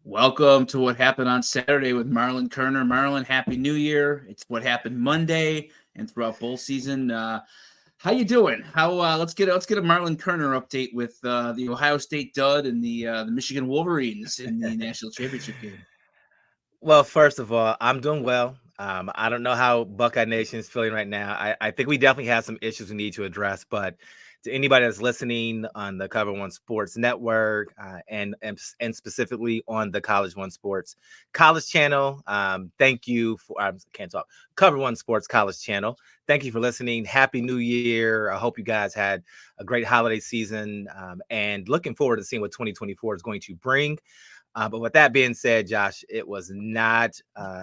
Welcome to what happened on Saturday with Marlon Kerner. Marlon, Happy New Year. It's what happened Monday and throughout bowl season. How you doing? Let's get a Marlon Kerner update with the Ohio State dud and the Michigan Wolverines in the national championship game. Well, first of all, I'm doing well. I don't know how Buckeye Nation is feeling right now. I think we definitely have some issues we need to address, but to anybody that's listening on the Cover One Sports Network and specifically on the College One Sports College channel, thank you for I can't talk Cover One Sports College channel. Thank you for listening. Happy New Year. I hope you guys had a great holiday season and looking forward to seeing what 2024 is going to bring. But with that being said, Josh, it was not,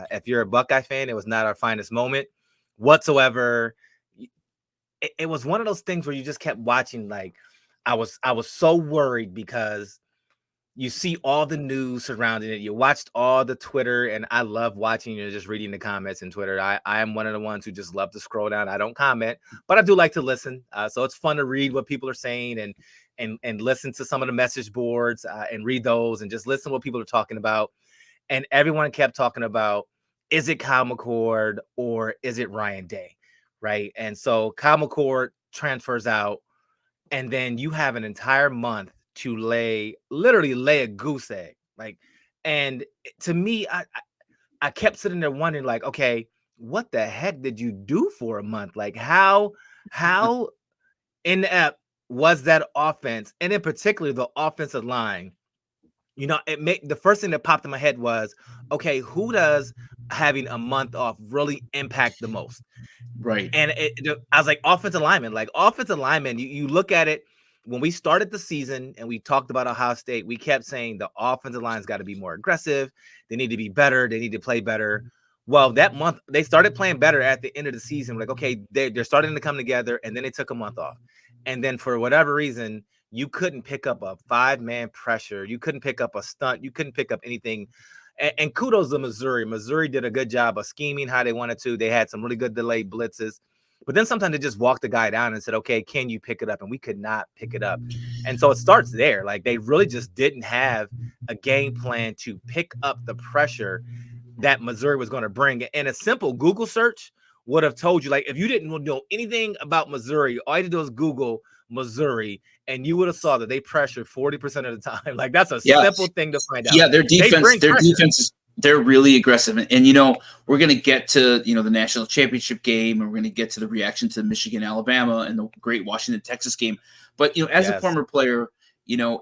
if you're a Buckeye fan, it was not our finest moment whatsoever. It was one of those things where you just kept watching. Like I was so worried because you see all the news surrounding it. You watched all the Twitter, and I love watching, just reading the comments in Twitter. I am one of the ones who just love to scroll down. I don't comment, but I do like to listen. So it's fun to read what people are saying and listen to some of the message boards and read those and just listen to what people are talking about. And everyone kept talking about, is it Kyle McCord or is it Ryan Day? Right. And so Kyle McCord transfers out, and then you have an entire month to literally lay a goose egg. And to me, I kept sitting there wondering, like, okay, what the heck did you do for a month? Like, how inept was that offense? And in particular, the offensive line. The first thing that popped in my head was, okay, who does having a month off really impact the most? Right. And I was like, offensive lineman. You look at it, when we started the season and we talked about Ohio State, we kept saying the offensive line's got to be more aggressive. They need to be better. They need to play better. Well, that month they started playing better at the end of the season. Like, okay, they're starting to come together, and then they took a month off. And then for whatever reason, you couldn't pick up a 5-man pressure. You couldn't pick up a stunt. You couldn't pick up anything. And kudos to Missouri. Missouri did a good job of scheming how they wanted to. They had some really good delayed blitzes. But then sometimes they just walked the guy down and said, okay, can you pick it up? And we could not pick it up. And so it starts there. Like, they really just didn't have a game plan to pick up the pressure that Missouri was going to bring. And a simple Google search would have told you, like, if you didn't know anything about Missouri, all you had to do was Google Missouri, and you would have saw that they pressured 40% of the time. Like, that's a simple thing to find out. Yeah, their defense is they're really aggressive. And we're going to get to, the national championship game, and we're going to get to the reaction to Michigan, Alabama, and the great Washington, Texas game. But, as a former player,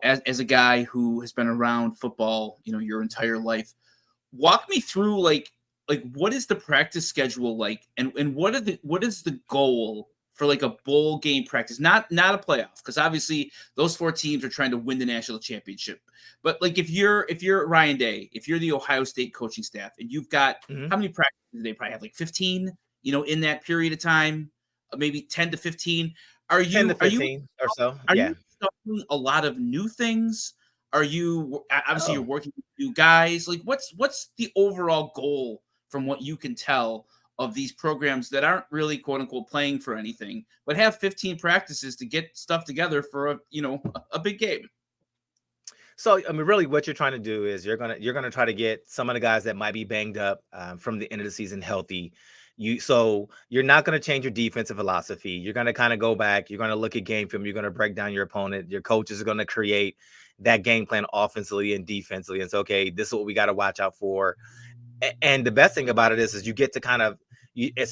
as a guy who has been around football, your entire life, walk me through like what is the practice schedule like, and what is the goal for like a bowl game practice, not a playoff, because obviously those 4 teams are trying to win the national championship. But like if you're Ryan Day, if you're the Ohio State coaching staff, and you've got how many practices do they probably have, like 15, in that period of time, maybe 10 to 15. Are you 10 to 15 or so? are Yeah. you starting a lot of new things? Are you obviously you're Oh. working with new guys? Like what's the overall goal from what you can tell of these programs that aren't really quote unquote playing for anything, but have 15 practices to get stuff together for a big game? So, I mean, really, what you're trying to do is you're gonna try to get some of the guys that might be banged up from the end of the season healthy. So you're not going to change your defensive philosophy. You're going to kind of go back. You're going to look at game film. You're going to break down your opponent. Your coaches are going to create that game plan offensively and defensively. And so, okay, this is what we got to watch out for. And the best thing about it is you get to kind of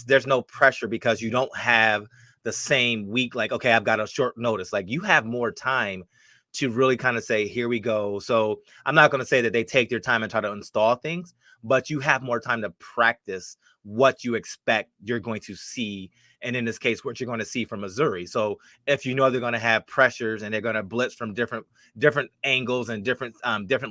there's no pressure because you don't have the same week. Like, okay, I've got a short notice. Like, you have more time to really kind of say, here we go. So I'm not going to say that they take their time and try to install things, but you have more time to practice what you expect you're going to see. And in this case, what you're going to see from Missouri. So if you know they're going to have pressures and they're going to blitz from different angles and different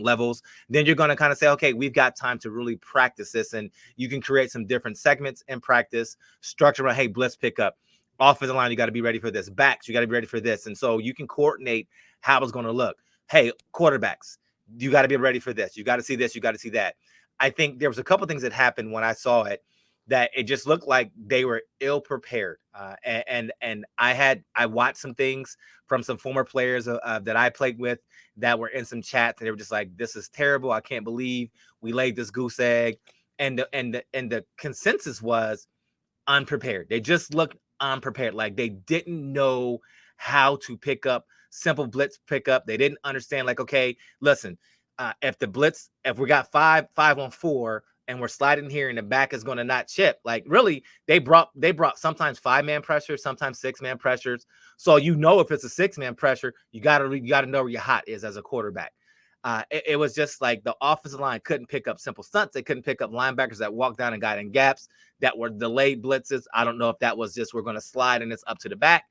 levels, then you're going to kind of say, okay, we've got time to really practice this. And you can create some different segments in practice, structure around, hey, blitz pickup. Offensive line, you got to be ready for this. Backs, you got to be ready for this. And so you can coordinate how it's going to look. Hey, quarterbacks, you got to be ready for this. You got to see this. You got to see that. I think there was a couple things that happened when I saw it. that it just looked like they were ill prepared. And I watched some things from some former players that I played with that were in some chats, and they were just like, "This is terrible. I can't believe we laid this goose egg." And the consensus was unprepared. They just looked unprepared, like they didn't know how to pick up simple blitz pickup. They didn't understand, like, okay, listen, if we got 5-on-4 and we're sliding here and the back is going to not chip, like really they brought sometimes 5-man pressure, sometimes 6-man pressures. So if it's a 6-man pressure, you got to know where your hot is as a quarterback. It was just like the offensive line couldn't pick up simple stunts. They couldn't pick up linebackers that walked down and got in gaps that were delayed blitzes. I don't know if that was just, we're going to slide and it's up to the back.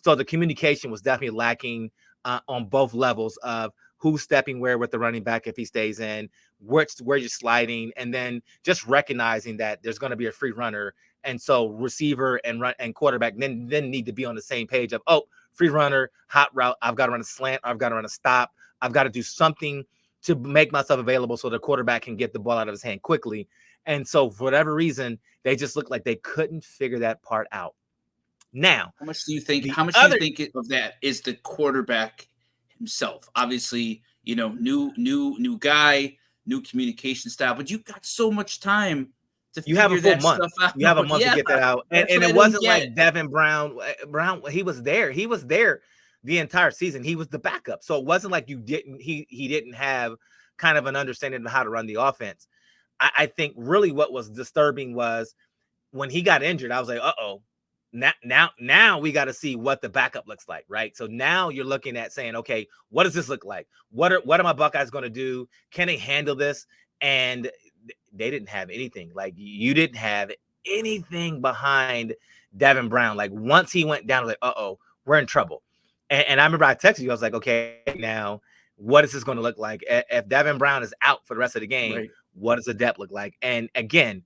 So the communication was definitely lacking on both levels of who's stepping where with the running back if he stays in, where you're sliding, and then just recognizing that there's going to be a free runner. And so receiver and quarterback then need to be on the same page of, oh, free runner, hot route, I've got to run a slant, I've got to run a stop, I've got to do something to make myself available so the quarterback can get the ball out of his hand quickly. And so for whatever reason, they just looked like they couldn't figure that part out. Now, how much do you think of that is the quarterback himself? Obviously, new guy, new communication style, but you got so much time to you have a full month. You have a month to get that out. And it wasn't like Devin Brown, he was there. He was there the entire season. He was the backup. So it wasn't like he didn't have kind of an understanding of how to run the offense. I think really what was disturbing was when he got injured, I was like, uh-oh, now we got to see what the backup looks like, right? So now you're looking at saying, okay, what does this look like? What are my Buckeyes going to do? Can they handle this? And they didn't have anything. Like, you didn't have anything behind Devin Brown. Like, once he went down, I was like, uh-oh, we're in trouble. And I remember I texted you. I was like, okay, now what is this going to look like? If Devin Brown is out for the rest of the game, right, what does the depth look like? And again,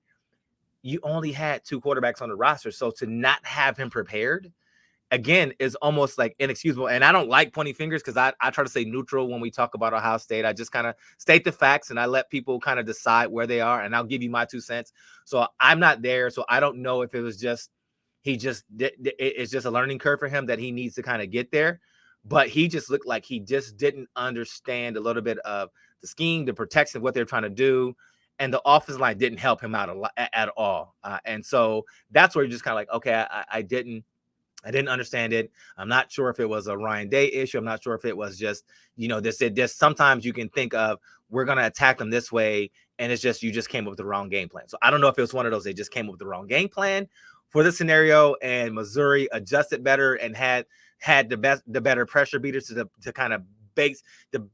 you only had 2 quarterbacks on the roster. So to not have him prepared, again, is almost like inexcusable. And I don't like pointing fingers because I try to stay neutral when we talk about Ohio State. I just kind of state the facts and I let people kind of decide where they are. And I'll give you my 2 cents. So I'm not there. So I don't know if it was just, it's just a learning curve for him that he needs to kind of get there. But he just looked like he just didn't understand a little bit of the scheme, the protection of what they're trying to do. And the offensive line didn't help him out at all. And so that's where you're just kind of like, okay, I didn't understand it. I'm not sure if it was a Ryan Day issue. I'm not sure if it was just, this sometimes you can think of, we're going to attack them this way. And it's just, you just came up with the wrong game plan. So I don't know if it was one of those, they just came up with the wrong game plan for this scenario, and Missouri adjusted better and had the better pressure beaters to kind of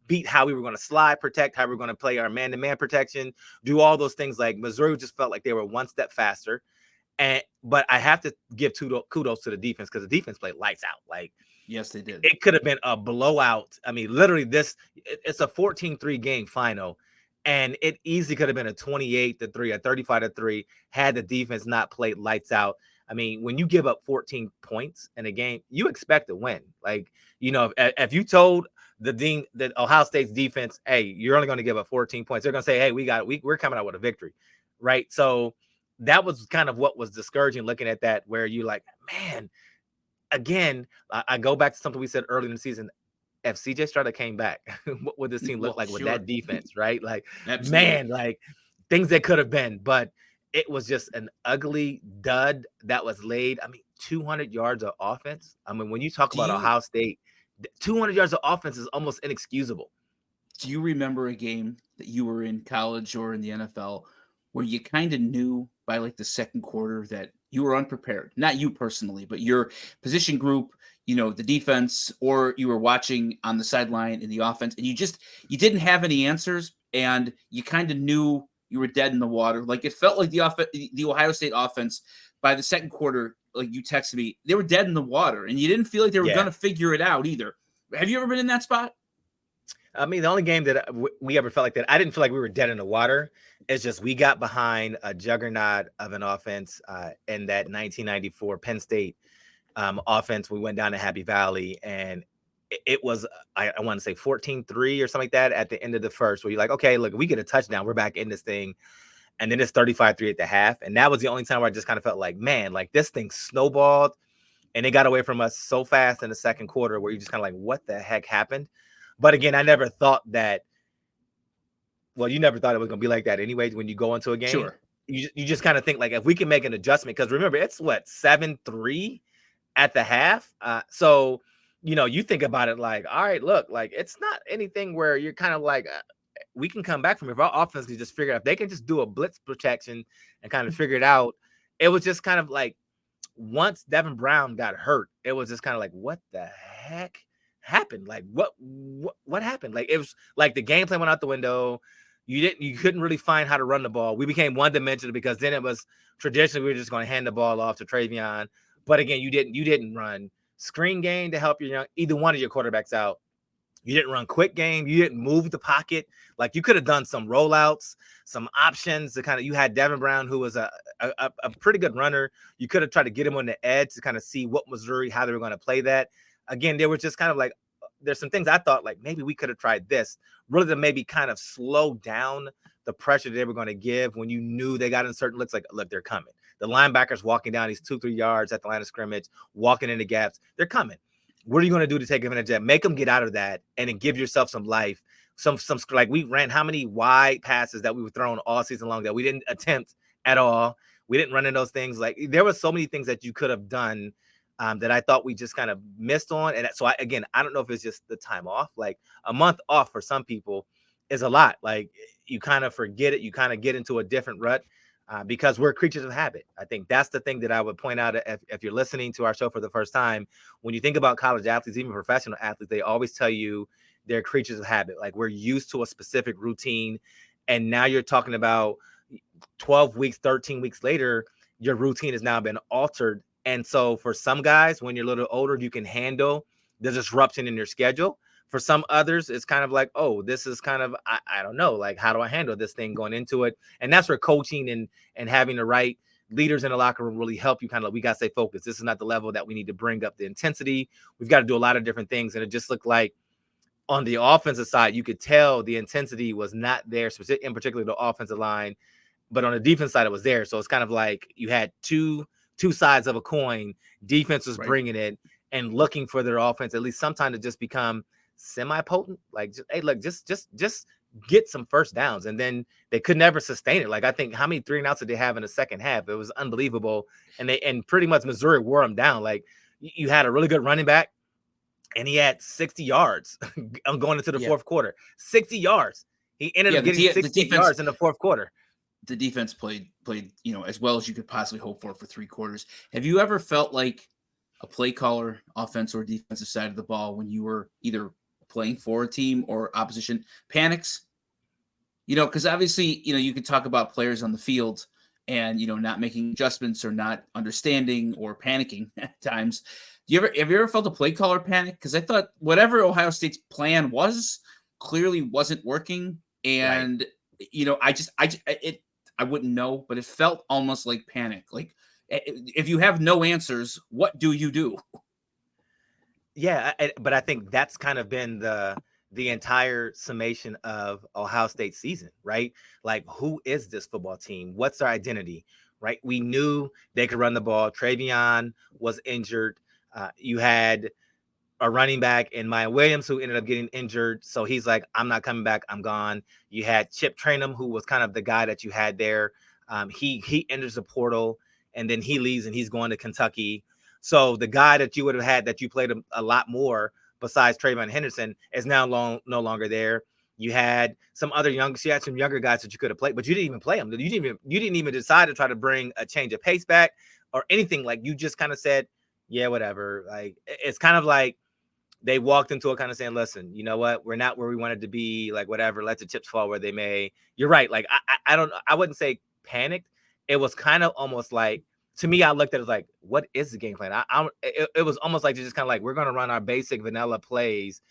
beat how we were going to slide protect, how we were going to play our man-to-man protection, do all those things. Like, Missouri just felt like they were one step faster. But I have to give kudos to the defense, because the defense played lights out. Like, yes, they did. It could have been a blowout. I mean, literally it's a 14-3 game final, and it easily could have been a 28-3, a 35-3 had the defense not played lights out. I mean, when you give up 14 points in a game, you expect to win. Like, if you told the Ohio State's defense, hey, you're only going to give up 14 points, they're going to say, hey, we're coming out with a victory, right? So that was kind of what was discouraging looking at that, where you like, man, again, I go back to something we said early in the season. If CJ Stroud came back, what would this team look like with that defense, right? Like, man, like things that could have been, but it was just an ugly dud that was laid. I mean, 200 yards of offense. I mean, when you talk about Ohio State, 200 yards of offense is almost inexcusable. Do you remember a game that you were in college or in the NFL where you kind of knew by like the second quarter that you were unprepared? Not you personally, but your position group, the defense, or you were watching on the sideline in the offense, and you didn't have any answers, and you kind of knew you were dead in the water. Like, it felt like the Ohio State offense by the second quarter, like you texted me, they were dead in the water, and you didn't feel like they were going to figure it out either. Have you ever been in that spot? I mean, the only game that we ever felt like that, I didn't feel like we were dead in the water. It's just we got behind a juggernaut of an offense in that 1994 Penn State offense. We went down to Happy Valley, and it was, I want to say 14-3 or something like that at the end of the first, where you're like, okay, look, we get a touchdown, we're back in this thing. And then it's 35-3 at the half. And that was the only time where I just kind of felt like, man, like this thing snowballed and it got away from us so fast in the second quarter where you just kind of like, what the heck happened? But again, I never thought that. Well, you never thought it was going to be like that anyway. When you go into a game, Sure. you just kind of think like, if we can make an adjustment, because remember, it's what, 7-3 at the half. So, you think about it like, all right, look, like it's not anything where you're kind of like, we can come back from it. If our offense can just figure out, if they can just do a blitz protection and kind of figure it out. It was just kind of like, once Devin Brown got hurt, it was just kind of like, what the heck happened? Like, what happened? Like, it was like the game plan went out the window. You couldn't really find how to run the ball. We became one-dimensional because then it was traditionally we were just going to hand the ball off to Travion. But again, you didn't run screen game to help either one of your quarterbacks out. You didn't run quick game. You didn't move the pocket. Like, you could have done some rollouts, some options to kind of, you had Devin Brown, who was a pretty good runner. You could have tried to get him on the edge to kind of see what Missouri, how they were going to play that. Again, they were just kind of like, there's some things I thought like maybe we could have tried this, really to maybe kind of slow down the pressure they were going to give when you knew they got in certain looks. Like, look, they're coming. The linebackers walking down these 2-3 yards at the line of scrimmage, walking into gaps. They're coming. What are you going to do to take advantage of that? Make them get out of that and then give yourself some life. Some like, we ran how many wide passes that we were throwing all season long that we didn't attempt at all. We didn't run in those things. Like, there were so many things that you could have done that I thought we just kind of missed on. And so I don't know if it's just the time off. Like, a month off for some people is a lot. Like, you kind of forget it. You kind of get into a different rut because we're creatures of habit. I think that's the thing that I would point out if you're listening to our show for the first time. When you think about college athletes, even professional athletes, they always tell you they're creatures of habit. Like, we're used to a specific routine. And now you're talking about 12 weeks, 13 weeks later, your routine has now been altered. And so for some guys, when you're a little older, you can handle the disruption in your schedule. For some others, it's kind of like, oh, this is kind of, I don't know, like, how do I handle this thing going into it? And that's where coaching and having the right leaders in the locker room really help you kind of, we got to stay focused. This is not the level that we need to bring up the intensity. We've got to do a lot of different things. And it just looked like on the offensive side, you could tell the intensity was not there, in particular the offensive line. But on the defense side, it was there. So it's kind of like you had two sides of a coin. Defense was bringing it and looking for their offense, at least sometime, to just become semi-potent. Like, hey, look, just get some first downs. And then they could never sustain it. Like, I think how many 3-and-outs did they have in the second half? It was unbelievable. And pretty much Missouri wore them down. Like, you had a really good running back, and he had 60 yards going into the fourth quarter. 60 yards. He ended up getting 60 yards in the fourth quarter. The defense played, as well as you could possibly hope for 3 quarters. Have you ever felt like a play caller, offense or defensive side of the ball, when you were either playing for a team or opposition, panics? Because obviously, you could talk about players on the field and, not making adjustments or not understanding or panicking at times. Have you ever felt a play caller panic? Because I thought whatever Ohio State's plan was clearly wasn't working. And, I wouldn't know, but it felt almost like panic. Like, if you have no answers, what do you do? Yeah, but I think that's kind of been the entire summation of Ohio State season, right? Like, who is this football team? What's their identity, right? We knew they could run the ball. Travion was injured. You had a running back in Maya Williams who ended up getting injured. So he's like, I'm not coming back. I'm gone. You had Chip Trainum, who was kind of the guy that you had there. He enters the portal and then he leaves and he's going to Kentucky. So the guy that you would have had that you played a lot more besides Trayvon Henderson is now no longer there. You had some younger guys that you could have played, but you didn't even play them. You didn't even decide to try to bring a change of pace back or anything. Like, you just kind of said, yeah, whatever. Like, it's kind of like they walked into it kind of saying, listen, you know what? We're not where we wanted to be. Like, whatever, let the chips fall where they may. You're right. Like, I wouldn't say panicked. It was kind of almost like, to me, I looked at it like, what is the game plan? It was almost like just kind of like, we're going to run our basic vanilla plays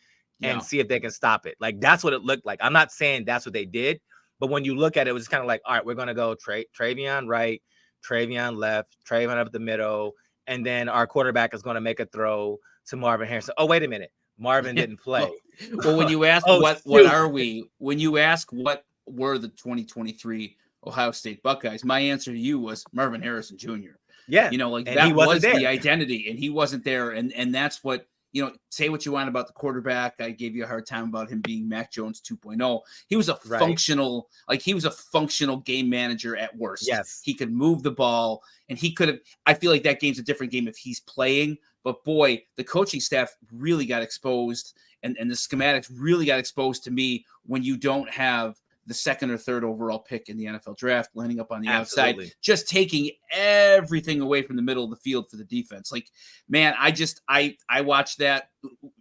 and see if they can stop it. Like, that's what it looked like. I'm not saying that's what they did, but when you look at it, it was just kind of like, all right, we're going to go Travion right, Travion left, Travion up the middle, and then our quarterback is going to make a throw to Marvin Harrison. Oh, wait a minute. Marvin didn't play. Well, when you ask when you ask what were the 2023 Ohio State Buckeyes, my answer to you was Marvin Harrison Jr. Yeah. You know, like and that he wasn't was there. the identity, and he wasn't there. And that's what, you know, say what you want about the quarterback. I gave you a hard time about him being Mac Jones 2.0. He was a functional, like he was a functional game manager at worst. Yes. He could move the ball, and he could have, I feel like that game's a different game if he's playing. But boy, the coaching staff really got exposed, and the schematics really got exposed to me when you don't have the second or third overall pick in the NFL draft, lining up on the outside, just taking everything away from the middle of the field for the defense. Like, man, I watched that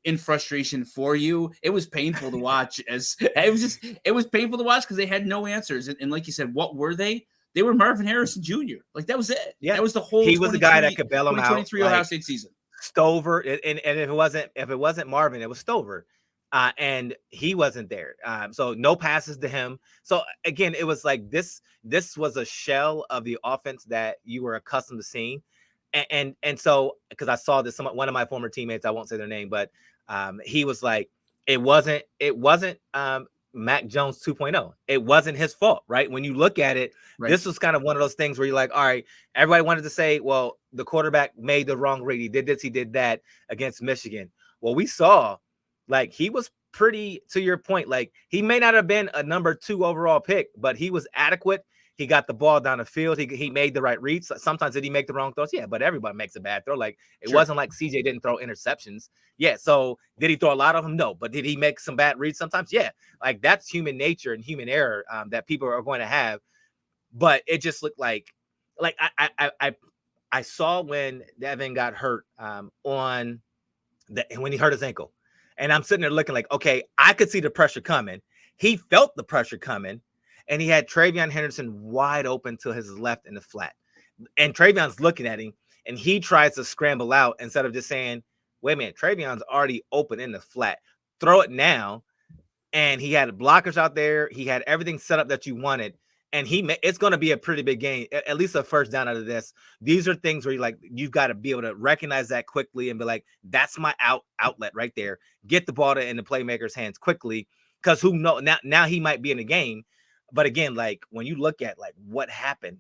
in frustration for you. It was painful to watch. It was painful to watch because they had no answers. And like you said, what were they? They were Marvin Harrison Jr. Like, that was it. Yeah. That was the whole. He was the guy that could bail him out. 2023 Ohio State season. Stover, and if it wasn't Marvin, it was Stover. And he wasn't there. So no passes to him. So again, it was like this was a shell of the offense that you were accustomed to seeing. And so, because I saw this, one of my former teammates, I won't say their name, but he was like, it wasn't Mac Jones 2.0. It wasn't his fault, right? When you look at it, this was kind of one of those things where you're like, all right, everybody wanted to say, well, the quarterback made the wrong read. He did this, he did that against Michigan. Well, we saw, like, he was pretty, to your point, like, he may not have been a number 2 overall pick, but he was adequate. He got the ball down the field. He made the right reads. Sometimes did he make the wrong throws? Yeah, but everybody makes a bad throw. Like, it wasn't like CJ didn't throw interceptions. Yeah, so did he throw a lot of them? No. But did he make some bad reads sometimes? Yeah. Like, that's human nature and human error that people are going to have. But it just looked like I saw when Devin got hurt when he hurt his ankle. And I'm sitting there looking like, okay, I could see the pressure coming. He felt the pressure coming. And he had Travion Henderson wide open to his left in the flat. And Travion's looking at him, and he tries to scramble out instead of just saying, wait a minute, Travion's already open in the flat. Throw it now. And he had blockers out there. He had everything set up that you wanted. And it's going to be a pretty big game, at least a first down out of this. These are things where you've got to be able to recognize that quickly and be like, that's my outlet right there. Get the ball in the playmaker's hands quickly, because who knows, now he might be in the game. But again, like, when you look at like what happened,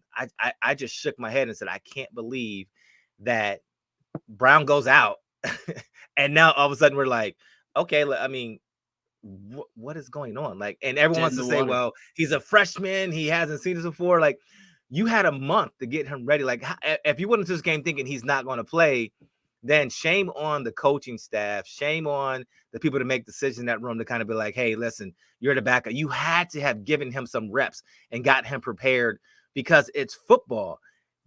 I just shook my head and said, I can't believe that Brown goes out. And now all of a sudden we're like, okay, I mean, what is going on? Like, and everyone wants to say, well, he's a freshman, he hasn't seen this before. Like, you had a month to get him ready. Like, if you went into this game thinking he's not going to play, then shame on the coaching staff, shame on the people to make decisions in that room to kind of be like, hey, listen, you're the backup. You had to have given him some reps and got him prepared, because it's football.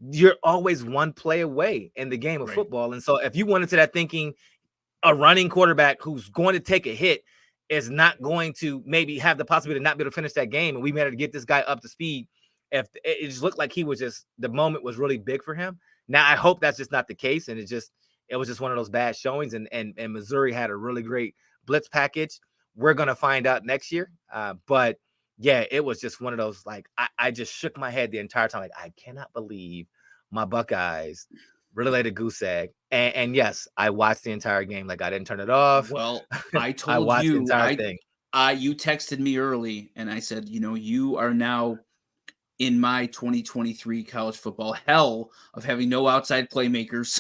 You're always one play away in the game of football. And so if you went into that thinking a running quarterback who's going to take a hit is not going to maybe have the possibility to not be able to finish that game, and we managed to get this guy up to speed, if it just looked like he was just, the moment was really big for him. Now, I hope that's just not the case, and it was just one of those bad showings, and Missouri had a really great blitz package. We're going to find out next year. But yeah, it was just one of those, like, I just shook my head the entire time. Like, I cannot believe my Buckeyes really laid a goose egg. And yes, I watched the entire game. Like, I didn't turn it off. Well, I told I watched you, the entire thing. You texted me early, and I said, you are now in my 2023 college football hell of having no outside playmakers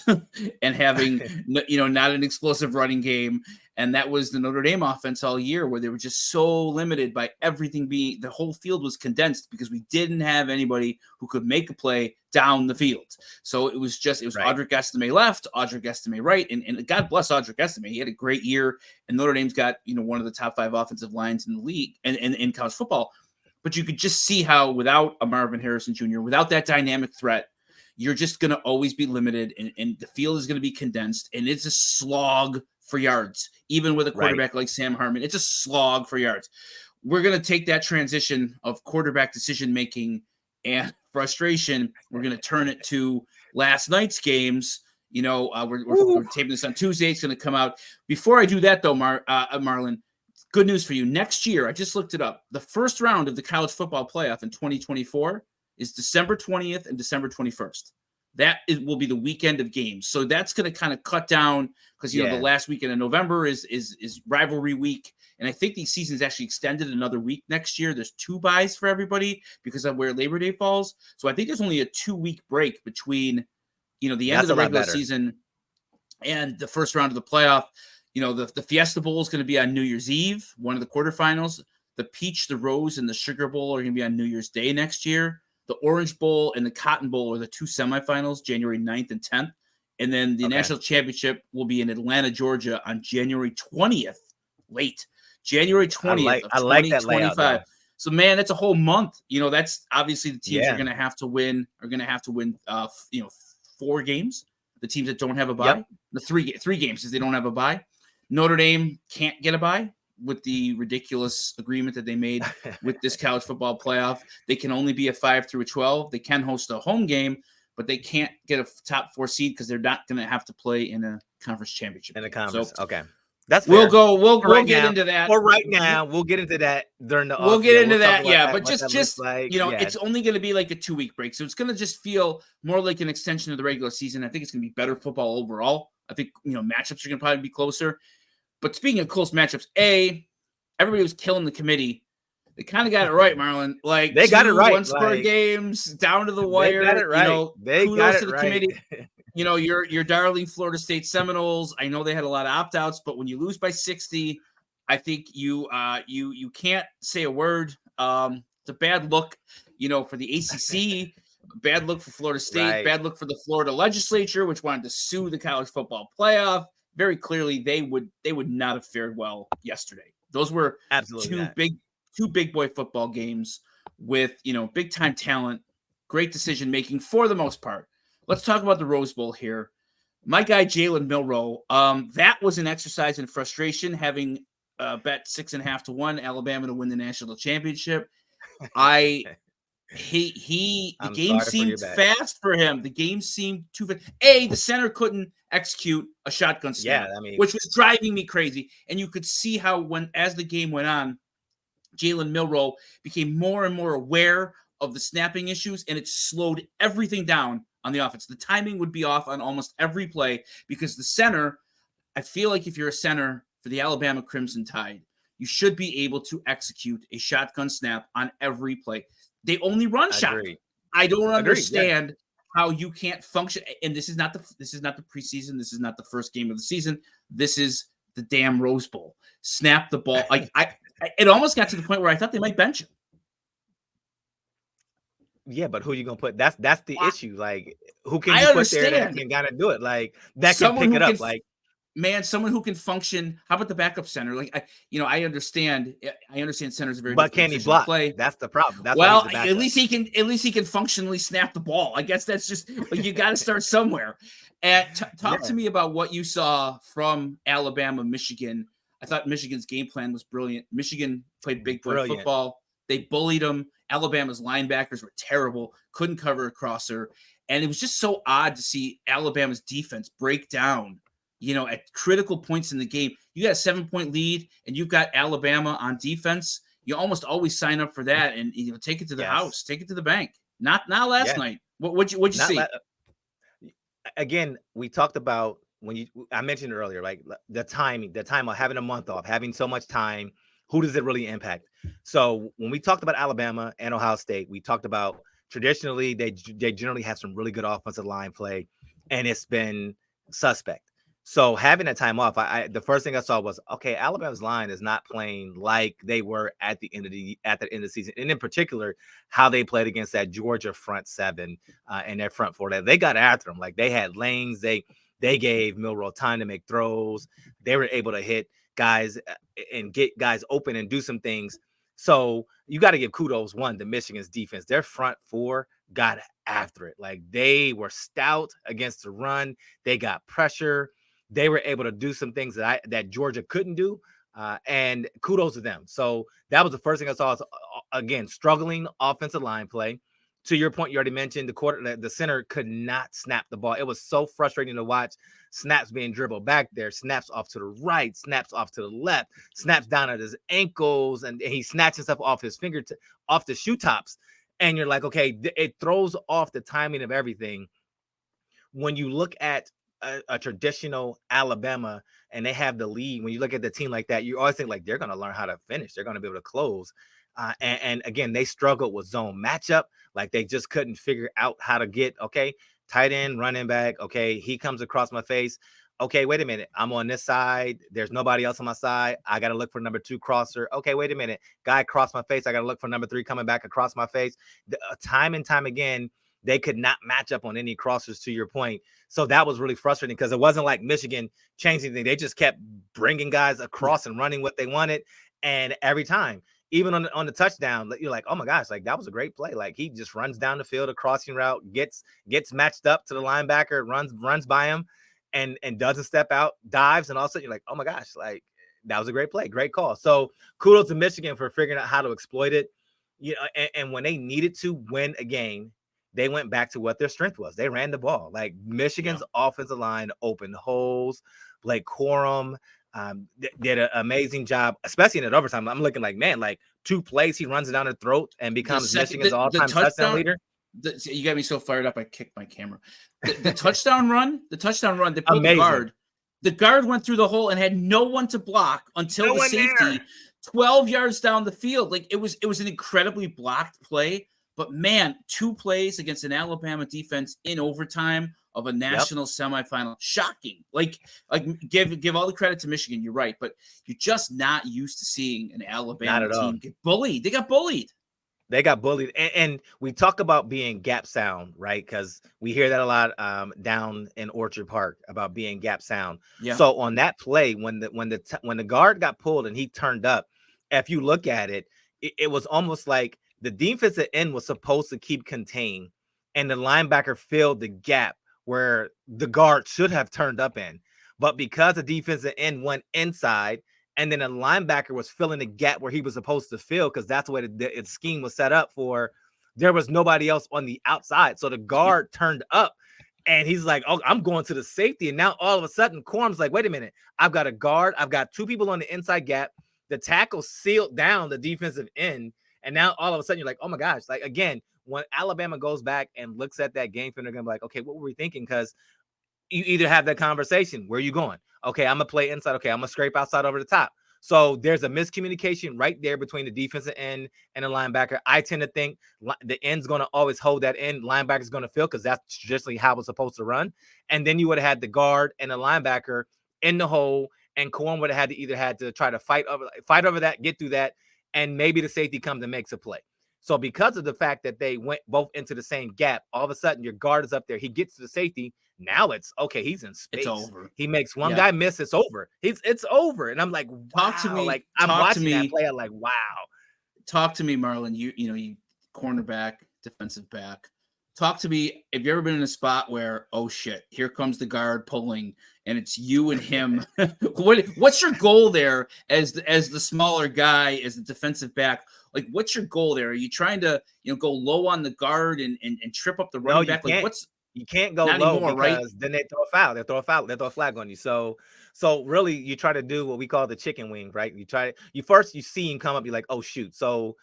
and having, not an explosive running game. And that was the Notre Dame offense all year, where they were just so limited by everything being, the whole field was condensed because we didn't have anybody who could make a play down the field. So it was Audric Estime left, Audric Estime right. And God bless Audric Estime. He had a great year, and Notre Dame's got, one of the top 5 offensive lines in the league and in college football. But you could just see how without a Marvin Harrison Jr., without that dynamic threat, you're just going to always be limited, and the field is going to be condensed, and it's a slog for yards. Even with a quarterback like Sam Hartman, it's a slog for yards. We're going to take that transition of quarterback decision-making and frustration. We're going to turn it to last night's games. We're taping this on Tuesday. It's going to come out. Before I do that, though, Marlon, good news for you. Next year, I just looked it up. The first round of the college football playoff in 2024 is December 20th and December 21st. will be the weekend of games. So that's going to kind of cut down because, the last weekend of November is rivalry week. And I think the season's actually extended another week next year. There's 2 buys for everybody because of where Labor Day falls. So I think there's only a 2-week break between, the end of the regular season and the first round of the playoff. The Fiesta Bowl is going to be on New Year's Eve, one of the quarterfinals. The Peach, the Rose, and the Sugar Bowl are going to be on New Year's Day next year. The Orange Bowl and the Cotton Bowl are the 2 semifinals, January 9th and 10th. And then the national championship will be in Atlanta, Georgia on January 20th, late. January 20th I like that layout. So, man, that's a whole month. That's obviously the teams are going to have to win, 4 games. The teams that don't have a bye, the 3 games because they don't have a bye. Notre Dame can't get a bye with the ridiculous agreement that they made with this college football playoff. They can only be a 5 through a 12. They can host a home game, but they can't get a top 4 seed because they're not going to have to play in a conference championship. In a conference, okay. That's fair. We'll get into that. For right now, we'll get into that during the. We'll get into that, but just like. It's only going to be like a 2-week break, so it's going to just feel more like an extension of the regular season. I think it's going to be better football overall. I think matchups are going to probably be closer. But speaking of close matchups, everybody was killing the committee. They kind of got it right, Marlon. Like they got it right. One-score games down to the wire. They got it right. Kudos to the committee. Your darling Florida State Seminoles. I know they had a lot of opt-outs, but when you lose by 60, I think you can't say a word. It's a bad look, for the ACC. Bad look for Florida State. Right. Bad look for the Florida legislature, which wanted to sue the college football playoff. Very clearly, they would not have fared well yesterday. Those were two big boy football games with big time talent, great decision making for the most part. Let's talk about the Rose Bowl here. My guy Jalen Milroe, that was an exercise in frustration, having bet 6.5 to 1 Alabama to win the national championship. The game seemed fast for him. The game seemed too fast. The center couldn't execute a shotgun snap, which was driving me crazy. And you could see how as the game went on, Jalen Milroe became more and more aware of the snapping issues, and it slowed everything down on the offense. The timing would be off on almost every play because the center, I feel like if you're a center for the Alabama Crimson Tide, you should be able to execute a shotgun snap on every play. They only run shotgun. I don't understand how you can't function. And this is not the preseason. This is not the first game of the season. This is the damn Rose Bowl. Snap the ball. It almost got to the point where I thought they might bench him. Yeah, but who are you gonna put? That's the issue. Like, who can you put there that can gotta do it? Like, that can pick it up. Someone who can function. How about the backup center? I understand. Centers are very. But can he block? Play. That's the problem. At least he can functionally snap the ball. I guess that's just. You got to start somewhere. And talk to me about what you saw from Alabama, Michigan. I thought Michigan's game plan was brilliant. Michigan played big boy football. They bullied them. Alabama's linebackers were terrible. Couldn't cover a crosser. And it was just so odd to see Alabama's defense break down, at critical points in the game. You got a 7-point lead and you've got Alabama on defense. You almost always sign up for that and, take it to the house, take it to the bank. Not last night. What'd you see? Again, we talked about I mentioned earlier, like the time of having a month off, having so much time. Who does it really impact? So when we talked about Alabama and Ohio State, we talked about traditionally they generally have some really good offensive line play, and it's been suspect. So having that time off, the first thing I saw was, okay, Alabama's line is not playing like they were at the end of the season, and in particular, how they played against that Georgia front seven and their front four. They got after them, like they had lanes. They gave Milroe time to make throws. They were able to hit guys and get guys open and do some things. So you got to give kudos to Michigan's defense. Their front four got after it. Like they were stout against the run. They got pressure. They were able to do some things that Georgia couldn't do. And kudos to them. So that was the first thing I saw. Again, struggling offensive line play. To your point, you already mentioned the center could not snap the ball. It was so frustrating to watch. Snaps being dribbled back there, snaps off to the right, snaps off to the left, snaps down at his ankles, and he snatches stuff off his off the shoe tops. And you're like, okay, it throws off the timing of everything. when you look at a traditional Alabama and they have the lead, when you look at the team like that, you always think like they're going to learn how to finish. They're going to be able to close. And again, they struggled with zone matchup. Like they just couldn't figure out how to get, okay, tight end, running back. Okay, he comes across my face. Okay, wait a minute. I'm on this side. There's nobody else on my side. I got to look for number 2 crosser. Okay, wait a minute. Guy crossed my face. I got to look for number 3 coming back across my face. Time and time again, they could not match up on any crossers, to your point. So that was really frustrating because it wasn't like Michigan changed anything. They just kept bringing guys across and running what they wanted. And every time, even on the touchdown, you're like, oh my gosh, like that was a great play. Like he just runs down the field, a crossing route, gets matched up to the linebacker, runs by him and doesn't step out, dives, and all of a sudden you're like, oh my gosh, like that was a great play, great call. So kudos to Michigan for figuring out how to exploit it. You know, and when they needed to win a game, they went back to what their strength was. They ran the ball. Like Michigan's offensive line opened holes. Blake Corum did an amazing job, especially in that overtime. I'm looking like, man, like 2 plays, he runs it down the throat and becomes Michigan's all-time touchdown leader. You got me so fired up, I kicked my camera. The touchdown run, they put amazing. the guard. The guard went through the hole and had no one to block until the safety, 12 yards down the field. Like it was an incredibly blocked play. But man, 2 plays against an Alabama defense in overtime of a national semifinal, shocking. Like give all the credit to Michigan. You're right, but you're just not used to seeing an Alabama team get bullied. They got bullied. They got bullied, and we talk about being gap sound, right? Because we hear that a lot down in Orchard Park about being gap sound. Yeah. So on that play, when the guard got pulled and he turned up, if you look at it, it was almost like the defensive end was supposed to keep contained, and the linebacker filled the gap where the guard should have turned up in. But because the defensive end went inside, and then a linebacker was filling the gap where he was supposed to fill, because that's the way the scheme was set up for, there was nobody else on the outside. So the guard turned up, and he's like, oh, I'm going to the safety. And now all of a sudden, Corum's like, wait a minute. I've got a guard. I've got 2 people on the inside gap. The tackle sealed down the defensive end. And now all of a sudden you're like, oh my gosh, like again, when Alabama goes back and looks at that game film, they're gonna be like, okay, what were we thinking? Because you either have that conversation, where are you going? Okay, I'm gonna play inside. Okay, I'm gonna scrape outside over the top. So there's a miscommunication right there between the defensive end and the linebacker. I tend to think the end's gonna always hold that end, linebacker's gonna fill, because that's traditionally how it's supposed to run. And then you would have had the guard and the linebacker in the hole, and Corum would have had to try to fight over that, get through that. And maybe the safety comes and makes a play. So because of the fact that they went both into the same gap, all of a sudden your guard is up there. He gets to the safety. Now it's okay. He's in space. It's over. He makes one guy miss. It's over. It's over. And I'm like, wow. Talk to me. Like I'm watching that play. I'm like, wow. Talk to me, Marlon. You cornerback, defensive back. Talk to me. Have you ever been in a spot where, oh shit, here comes the guard pulling, and it's you and him? What's your goal there as the smaller guy, as the defensive back? Like, what's your goal there? Are you trying to go low on the guard and trip up the running back? Like, you can't go low anymore, because then they throw a foul. They throw a flag on you. So really, you try to do what we call the chicken wing, right? You see him come up, you're like, oh shoot. So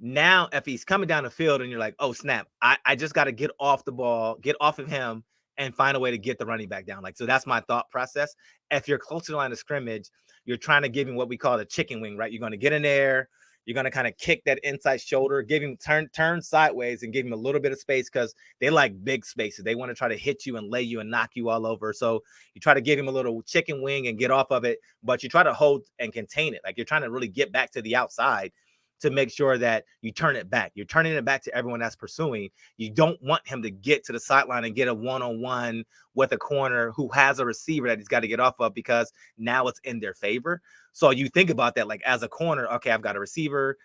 now, if he's coming down the field and you're like, oh, snap, I just got to get off the ball, get off of him, and find a way to get the running back down. Like, so that's my thought process. If you're close to the line of scrimmage, you're trying to give him what we call the chicken wing, right? You're going to get in there. You're going to kind of kick that inside shoulder, give him turn sideways and give him a little bit of space, because they like big spaces. They want to try to hit you and lay you and knock you all over. So you try to give him a little chicken wing and get off of it, but you try to hold and contain it. Like you're trying to really get back to the outside to make sure that you turn it back. You're turning it back to everyone that's pursuing. You don't want him to get to the sideline and get a one-on-one with a corner who has a receiver that he's got to get off of, because now it's in their favor. So you think about that, like as a corner, okay, I've got a receiver,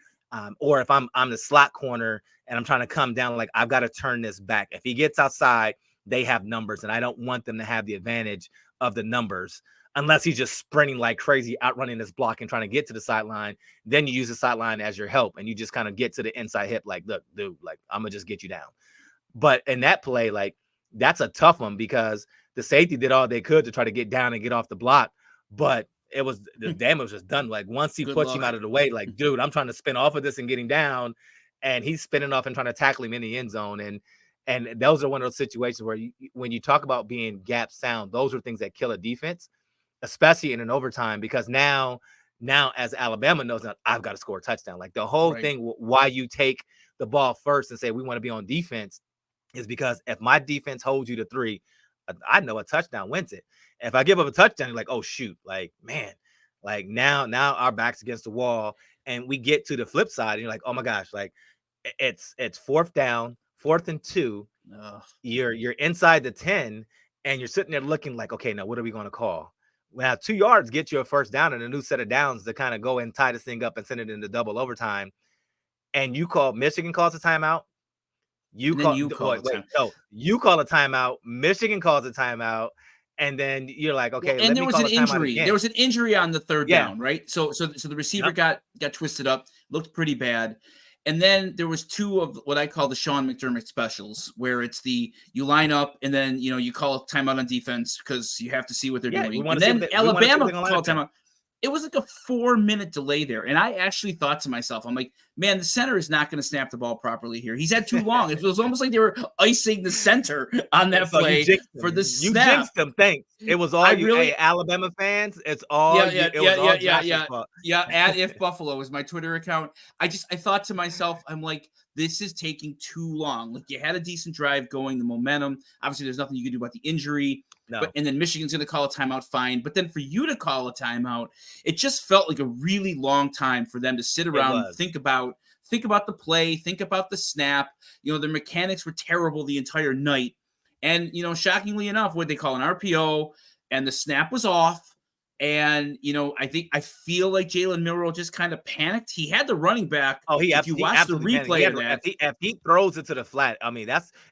or if I'm the slot corner and I'm trying to come down, like I've got to turn this back. If he gets outside, they have numbers, and I don't want them to have the advantage of the numbers. Unless he's just sprinting like crazy, outrunning this block and trying to get to the sideline, then you use the sideline as your help, and you just kind of get to the inside hip, like, look, dude, like, I'm going to just get you down. But in that play, like, that's a tough one, because the safety did all they could to try to get down and get off the block, but the damage was done. Like, once he puts him out of the way, like, dude, I'm trying to spin off of this and getting down, and he's spinning off and trying to tackle him in the end zone. And And those are one of those situations where when you talk about being gap sound, those are things that kill a defense, especially in an overtime, because now as Alabama knows, now I've got to score a touchdown. Like the whole thing, why you take the ball first and say we want to be on defense is because if my defense holds you to 3, I know a touchdown wins it. If I give up a touchdown, you're like, oh shoot, like man, like now our back's against the wall, and we get to the flip side, and you're like, oh my gosh, like it's 4th down, 4th and 2. You're inside the 10, and you're sitting there looking like, okay, now what are we going to call? Now 2 yards get you a first down and a new set of downs to kind of go and tie this thing up and send it into double overtime. And Michigan calls a timeout. You call a timeout. Michigan calls a timeout, and then you're like, okay. And there was an injury. There was an injury on the 3rd down, right? So the receiver got twisted up, looked pretty bad. And then there was 2 of what I call the Sean McDermott specials, where it's you line up and then you call a timeout on defense because you have to see what they're doing. And then Alabama called timeout. It was like a 4-minute delay there. And I actually thought to myself, I'm like, man, the center is not going to snap the ball properly here. He's had too long. It was almost like they were icing the center on that play for the snap. You jinxed them. Thanks. It was all Alabama fans. It's all At If Buffalo is my Twitter account. I thought to myself, I'm like, this is taking too long. Like you had a decent drive going, the momentum. Obviously, there's nothing you can do about the injury. No. And then Michigan's going to call a timeout, fine. But then for you to call a timeout, it just felt like a really long time for them to sit around and think about the play, think about the snap. Their mechanics were terrible the entire night. And, shockingly enough, what they call an RPO, and the snap was off. And, I feel like Jalen Milroe just kind of panicked. He had the running back. Oh, if you watch the replay of that. If he throws it to the flat, I mean,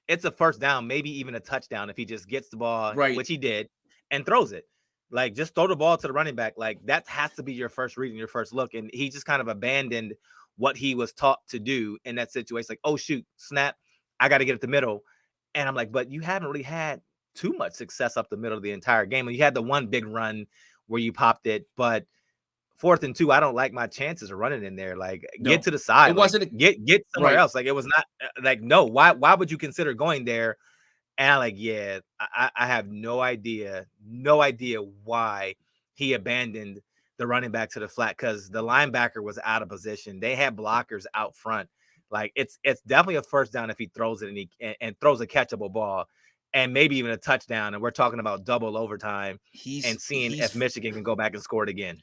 it's a first down, maybe even a touchdown if he just gets the ball, which he did, and throws it. Like, just throw the ball to the running back. Like, that has to be your first read and your first look. And he just kind of abandoned what he was taught to do in that situation. Like, oh, shoot, snap, I got to get it the middle. And I'm like, but you haven't really had too much success up the middle of the entire game. And you had the one big run where you popped it, but 4th and 2, I don't like my chances of running in there. Like, get to the side. It wasn't get somewhere else. Like, it was not like, no, why would you consider going there? And I'm like, yeah, I have no idea why he abandoned the running back to the flat, because the linebacker was out of position. They had blockers out front. Like, it's definitely a first down if he throws it and throws a catchable ball. And maybe even a touchdown, and we're talking about double overtime and seeing if Michigan can go back and score it again.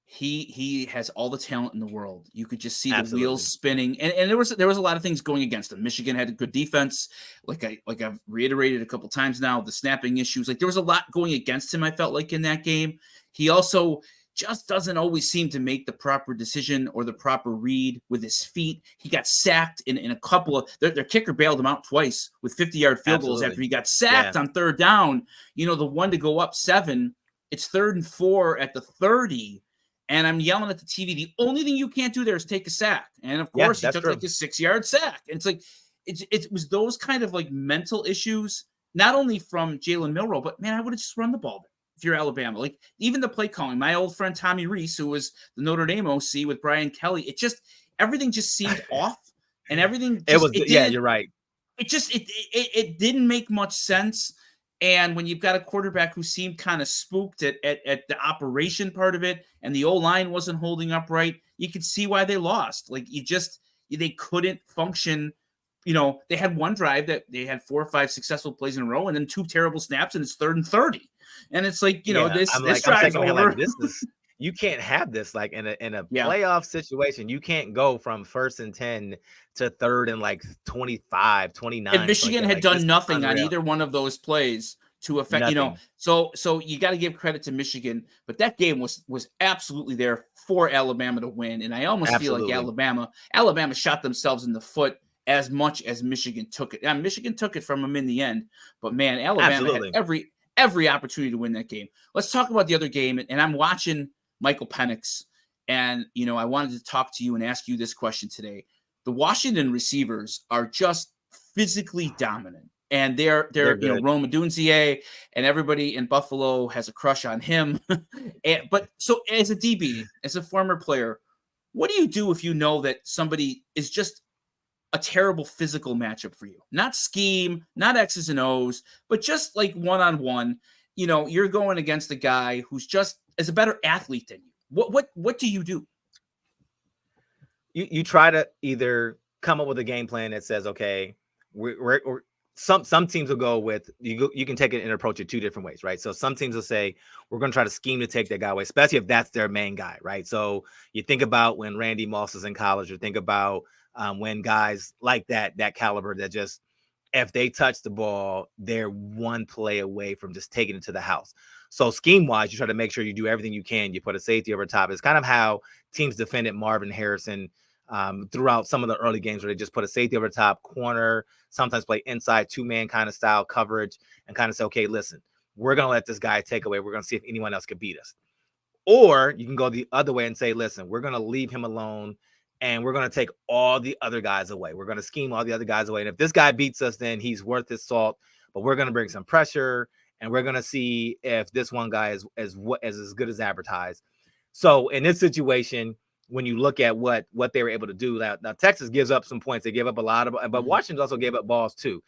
He has all the talent in the world. You could just see the wheels spinning, and there was a lot of things going against him. Michigan had a good defense, like I've reiterated a couple times now. The snapping issues, like there was a lot going against him. I felt like in that game, he also just doesn't always seem to make the proper decision or the proper read with his feet. He got sacked in a couple of their kicker bailed him out twice with 50-yard field goals after he got sacked on 3rd down. The one to go up 7, it's 3rd and 4 at the 30. And I'm yelling at the TV. The only thing you can't do there is take a sack. And of course, he took like a 6-yard sack. And it's like, it was those kind of like mental issues, not only from Jalen Milroe, but man, I would have just run the ball there. If you're Alabama, like even the play calling, my old friend Tommy Reese, who was the Notre Dame OC with Brian Kelly, everything just seemed off, and everything. You're right. It didn't make much sense. And when you've got a quarterback who seemed kind of spooked at the operation part of it, and the O-line wasn't holding up right, you could see why they lost. Like they couldn't function. They had one drive that they had 4 or 5 successful plays in a row, and then 2 terrible snaps, and it's 3rd and 30 and it's like, this drive's over. You can't have this like in a playoff situation. You can't go from 1st and 10 to 3rd and like 25, 29. And Michigan had done nothing on either one of those plays to affect, so you got to give credit to Michigan, but that game was absolutely there for Alabama to win. And I almost feel like Alabama shot themselves in the foot as much as Michigan took it. Michigan took it from them in the end, but man, Alabama had every opportunity to win that game. Let's talk about the other game. And I'm watching Michael Penix, and I wanted to talk to you and ask you this question today. The Washington receivers are just physically dominant, and they're Rome Odunze, and everybody in Buffalo has a crush on him. But so as a DB, as a former player, what do you do if you know that somebody is just a terrible physical matchup for you. Not scheme, not X's and O's, but just like one-on-one. You know, you're going against a guy who's just is a better athlete than you. What do you do? You try to either come up with a game plan that says, okay, we're some teams will go with you can take it and approach it two different ways, right? So some teams will say we're going to try to scheme to take that guy away, especially if that's their main guy, right? So you think about when Randy Moss is in college, or think about when guys like that caliber that just if they touch the ball, they're one play away from just taking it to the house. So scheme-wise, you try to make sure you do everything you can. You put a safety over top. It's kind of how teams defended Marvin Harrison throughout some of the early games, where they just put a safety over top, corner, sometimes play inside two-man kind of style coverage, and kind of say, okay, listen, we're going to let this guy take away. We're going to see if anyone else can beat us. Or you can go the other way and say, listen, we're going to leave him alone, and we're going to take all the other guys away. We're going to scheme all the other guys away. And if this guy beats us, then he's worth his salt. But we're going to bring some pressure, and we're going to see if this one guy is as good as advertised. So in this situation, when you look at what they were able to do, now Texas gives up some points. They give up a lot of, but Washington also gave up balls too.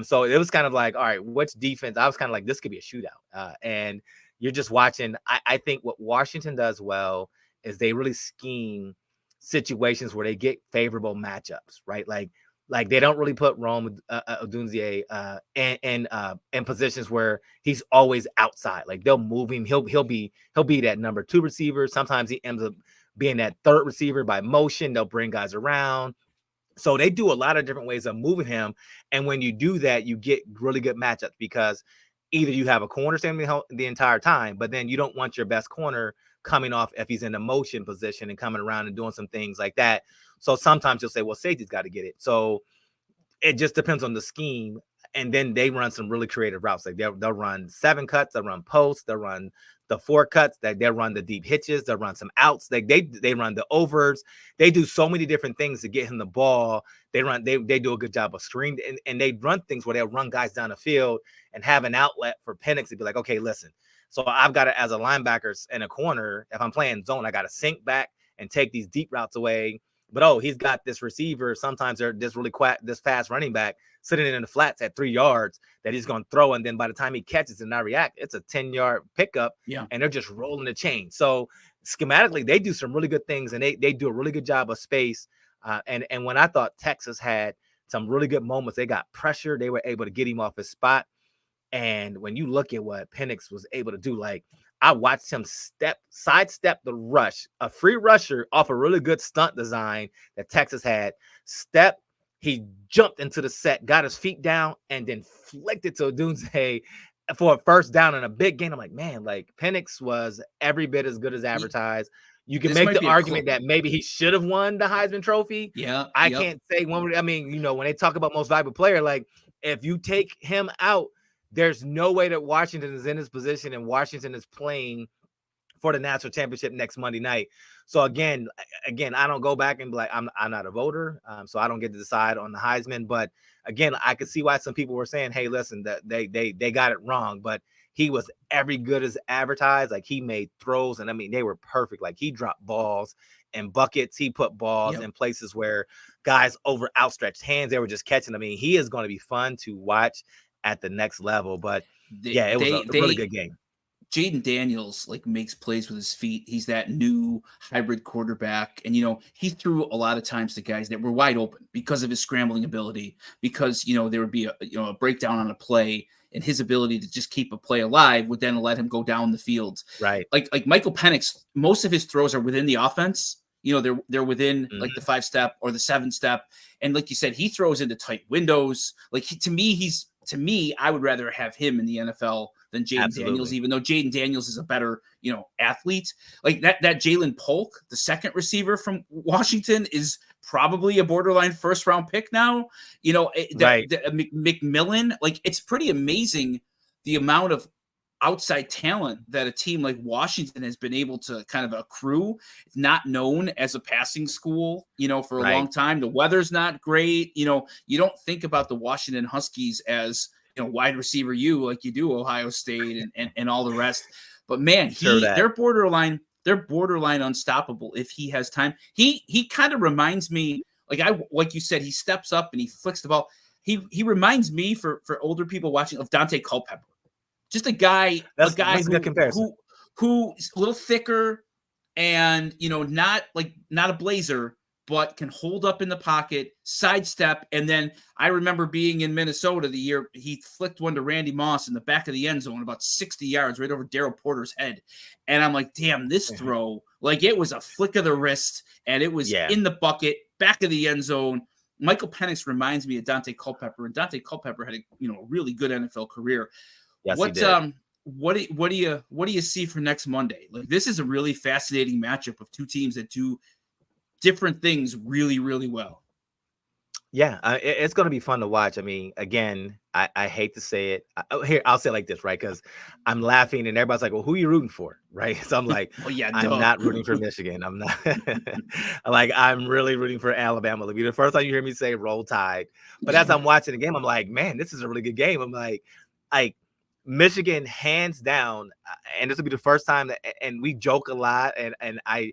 So it was kind of like, all right, which defense? I was kind of like, this could be a shootout. And you're just watching. I think what Washington does well is they really scheme situations where they get favorable matchups, right? Like they don't really put Rome Odunze in positions where he's always outside. Like they'll move him. He'll be that number 2 receiver. Sometimes he ends up being that 3rd receiver by motion. They'll bring guys around. So they do a lot of different ways of moving him. And when you do that, you get really good matchups, because either you have a corner standing the entire time, but then you don't want your best corner coming off if he's in a motion position and coming around and doing some things like that. So sometimes you'll say, well, safety's got to get it. So it just depends on the scheme. And then they run some really creative routes. Like they'll run 7 cuts, they'll run posts, they'll run the 4 cuts, they'll run the deep hitches, they'll run some outs. They run the overs. They do so many different things to get him the ball. They do a good job of screen, and they run things where they'll run guys down the field and have an outlet for Penix to be like, okay, listen. So I've got to, as a linebacker in a corner, if I'm playing zone, I got to sink back and take these deep routes away. But he's got this receiver. Sometimes they're this fast running back sitting in the flats at 3 yards that he's going to throw. And then by the time he catches and not react, it's a 10-yard pickup. Yeah. And they're just rolling the chain. So schematically, they do some really good things, and they do a really good job of space. And when I thought Texas had some really good moments, they got pressure. They were able to get him off his spot. And when you look at what Penix was able to do, like I watched him sidestep the rush, a free rusher off a really good stunt design that Texas had. He jumped into the set, got his feet down, and then flicked it to Odunze for a first down in a big game. I'm like, man, like Penix was every bit as good as advertised. You can make the argument that maybe he should have won the Heisman Trophy. Yeah, I can't say one. I mean, when they talk about most valuable player, like if you take him out, there's no way that Washington is in this position, and Washington is playing for the national championship next Monday night. So again, I don't go back and be like, I'm not a voter, so I don't get to decide on the Heisman. But again, I could see why some people were saying, hey, listen, that they got it wrong. But he was every good as advertised. Like he made throws, and I mean they were perfect. Like he dropped balls in buckets. He put balls in places where guys over outstretched hands, they were just catching. I mean, he is going to be fun to watch at the next level. But it was a really good game. Jaden Daniels makes plays with his feet. He's that new hybrid quarterback. And, he threw a lot of times to guys that were wide open because of his scrambling ability, because, there would be a breakdown on a play, and his ability to just keep a play alive would then let him go down the field. Right. Like Michael Penix, most of his throws are within the offense. They're within the 5-step or the 7-step. And like you said, he throws into tight windows. To me, I would rather have him in the NFL than Jaden Daniels, even though Jaden Daniels is a better, athlete. Like that Jalen Polk, the second receiver from Washington, is probably a borderline first-round pick now. McMillan, it's pretty amazing the amount of outside talent that a team like Washington has been able to kind of accrue. It's not known as a passing school, for a long time. The weather's not great. You don't think about the Washington Huskies as, wide receiver like you do Ohio State and all the rest. But man, they're borderline unstoppable if he has time. He kind of reminds me like you said, he steps up and he flicks the ball. He reminds me for older people watching of Dante Culpepper, just a guy That's a good comparison. who's a little thicker and not a blazer, but can hold up in the pocket, sidestep. And then I remember being in Minnesota the year he flicked one to Randy Moss in the back of the end zone, about 60 yards right over Daryl Porter's head. And I'm like, damn, this throw, like it was a flick of the wrist and it was in the bucket, back of the end zone. Michael Penix reminds me of Dante Culpepper, and Dante Culpepper had a really good NFL career. Yes, he did. What do you see for next Monday? Like, this is a really fascinating matchup of two teams that do different things really, really well. Yeah, it's going to be fun to watch. I mean, again, I hate to say it. Here, I'll say it like this, right? Because I'm laughing and everybody's like, well, who are you rooting for? Right. So I'm like, I'm not rooting for Michigan. I'm not like, I'm really rooting for Alabama. It'll be the first time you hear me say Roll Tide. But as I'm watching the game, I'm like, man, this is a really good game. I'm like Michigan, hands down. And this will be the first time and we joke a lot. And I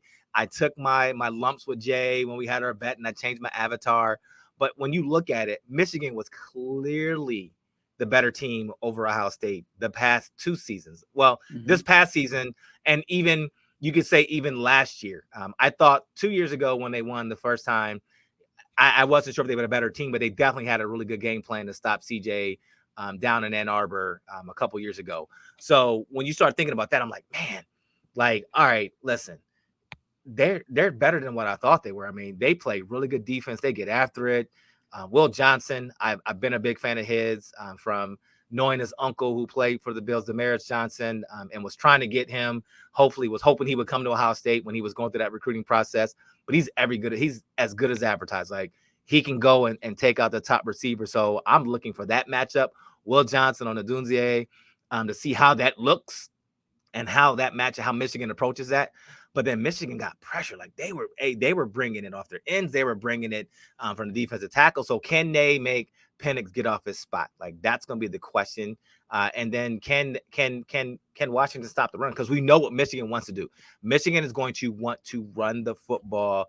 took my lumps with Jay when we had our bet and I changed my avatar. But when you look at it, Michigan was clearly the better team over Ohio State the past 2 seasons. Well, this past season, and even you could say even last year. I thought 2 years ago when they won the first time, I wasn't sure if they were a better team, but they definitely had a really good game plan to stop CJ down in Ann Arbor a couple years ago. So when you start thinking about that, I'm like, man, like, all right, listen. They're better than what I thought they were. I mean, they play really good defense. They get after it. Will Johnson, I've been a big fan of his from knowing his uncle who played for the Bills, Demaryius Johnson, and was trying to get him. Hopefully, was hoping he would come to Ohio State when he was going through that recruiting process. But he's as good as advertised. Like, he can go and take out the top receiver. So I'm looking for that matchup. Will Johnson on the Dunzier to see how that looks and how that match, how Michigan approaches that. But then Michigan got pressure. Like they were bringing it off their ends. They were bringing it from the defensive tackle. So can they make Penix get off his spot? Like, that's going to be the question. And then can Washington stop the run? Because we know what Michigan wants to do. Michigan is going to want to run the football,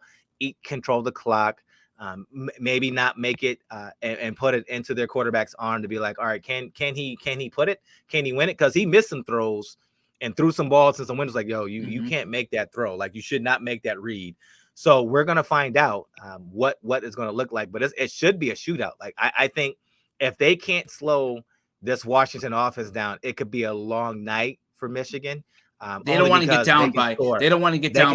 control the clock, maybe not make it and put it into their quarterback's arm to be like, all right, can he put it? Can he win it? Because he missed some throws and threw some balls to some windows like, yo, you can't make that throw. Like, you should not make that read. So we're going to find out what it's going to look like. But it should be a shootout. Like, I think if they can't slow this Washington offense down, it could be a long night for Michigan. They don't want to get down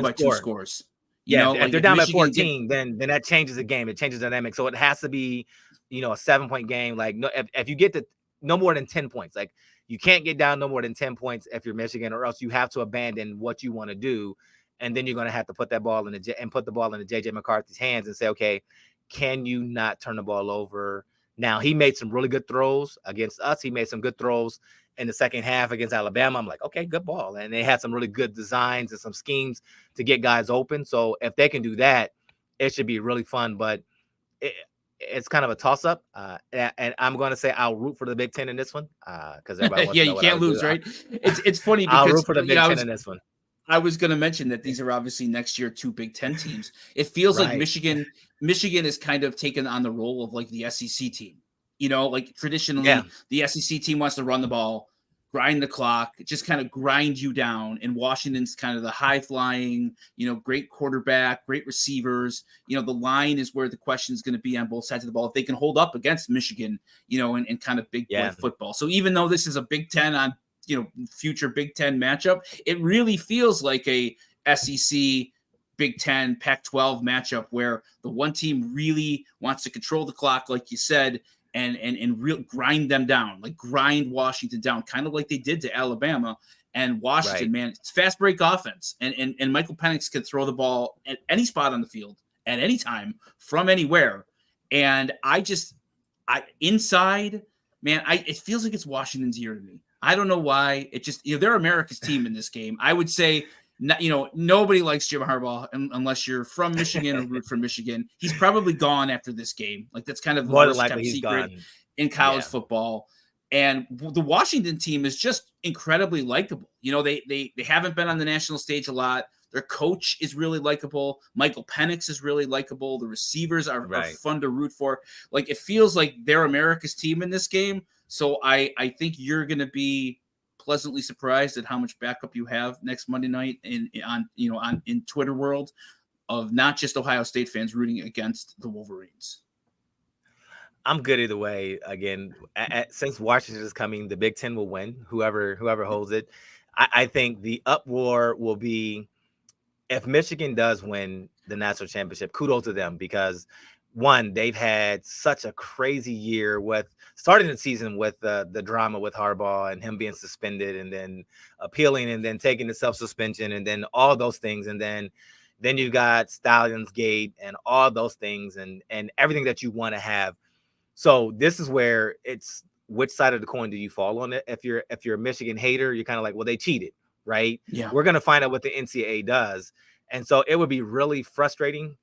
by 2 scores. If they're down by 14, then that changes the game. It changes the dynamic. So it has to be, a 7-point game. Like, no, if you get to no more than 10 points, like, you can't get down no more than 10 points if you're Michigan, or else you have to abandon what you want to do. And then you're going to have to put the ball in JJ McCarthy's hands and say, okay, can you not turn the ball over? Now, he made some really good throws against us. He made some good throws in the second half against Alabama. I'm like, okay, good ball. And they had some really good designs and some schemes to get guys open. So if they can do that, it should be really fun. But it's kind of a toss-up, and I'm going to say I'll root for the Big Ten in this one because everybody wants to know you can't lose, right? It's funny because I'll root for the Big Ten in this one. I was going to mention that these are obviously next year 2 Big Ten teams. It feels like Michigan is kind of taken on the role of like the SEC team. Like traditionally, the SEC team wants to run the ball, grind the clock, just kind of grind you down. And Washington's kind of the high flying, great quarterback, great receivers. The line is where the question is going to be on both sides of the ball. If they can hold up against Michigan, and kind of big boy football. So even though this is a Big Ten on, future Big Ten matchup, it really feels like a SEC Big Ten Pac-12 matchup where the one team really wants to control the clock, like you said, and real grind them down, like grind Washington down, kind of like they did to Alabama. And Washington, man, it's fast break offense. And Michael Penix can throw the ball at any spot on the field at any time from anywhere. And inside, man, it feels like it's Washington's year to me. I don't know why. It just, they're America's team in this game. I would say, nobody likes Jim Harbaugh unless you're from Michigan or root for Michigan. He's probably gone after this game. Like, that's kind of the most kept secret in college football. And the Washington team is just incredibly likable. They haven't been on the national stage a lot. Their coach is really likable. Michael Penix is really likable. The receivers are fun to root for. Like, it feels like they're America's team in this game. So I think you're going to be pleasantly surprised at how much backup you have next Monday night in Twitter world of not just Ohio State fans rooting against the Wolverines. I'm good either way. Again, since Washington is coming, the Big Ten will win. Whoever holds it. I think the uproar will be if Michigan does win the national championship. Kudos to them, because one, they've had such a crazy year with starting the season with the drama with Harbaugh and him being suspended and then appealing and then taking the self-suspension and then all those things. And then you got Stallions Gate and all those things and everything that you want to have. So this is where it's which side of the coin do you fall on it? If you're a Michigan hater, you're kind of like, well, they cheated, right? Yeah. We're going to find out what the NCAA does. And so it would be really frustrating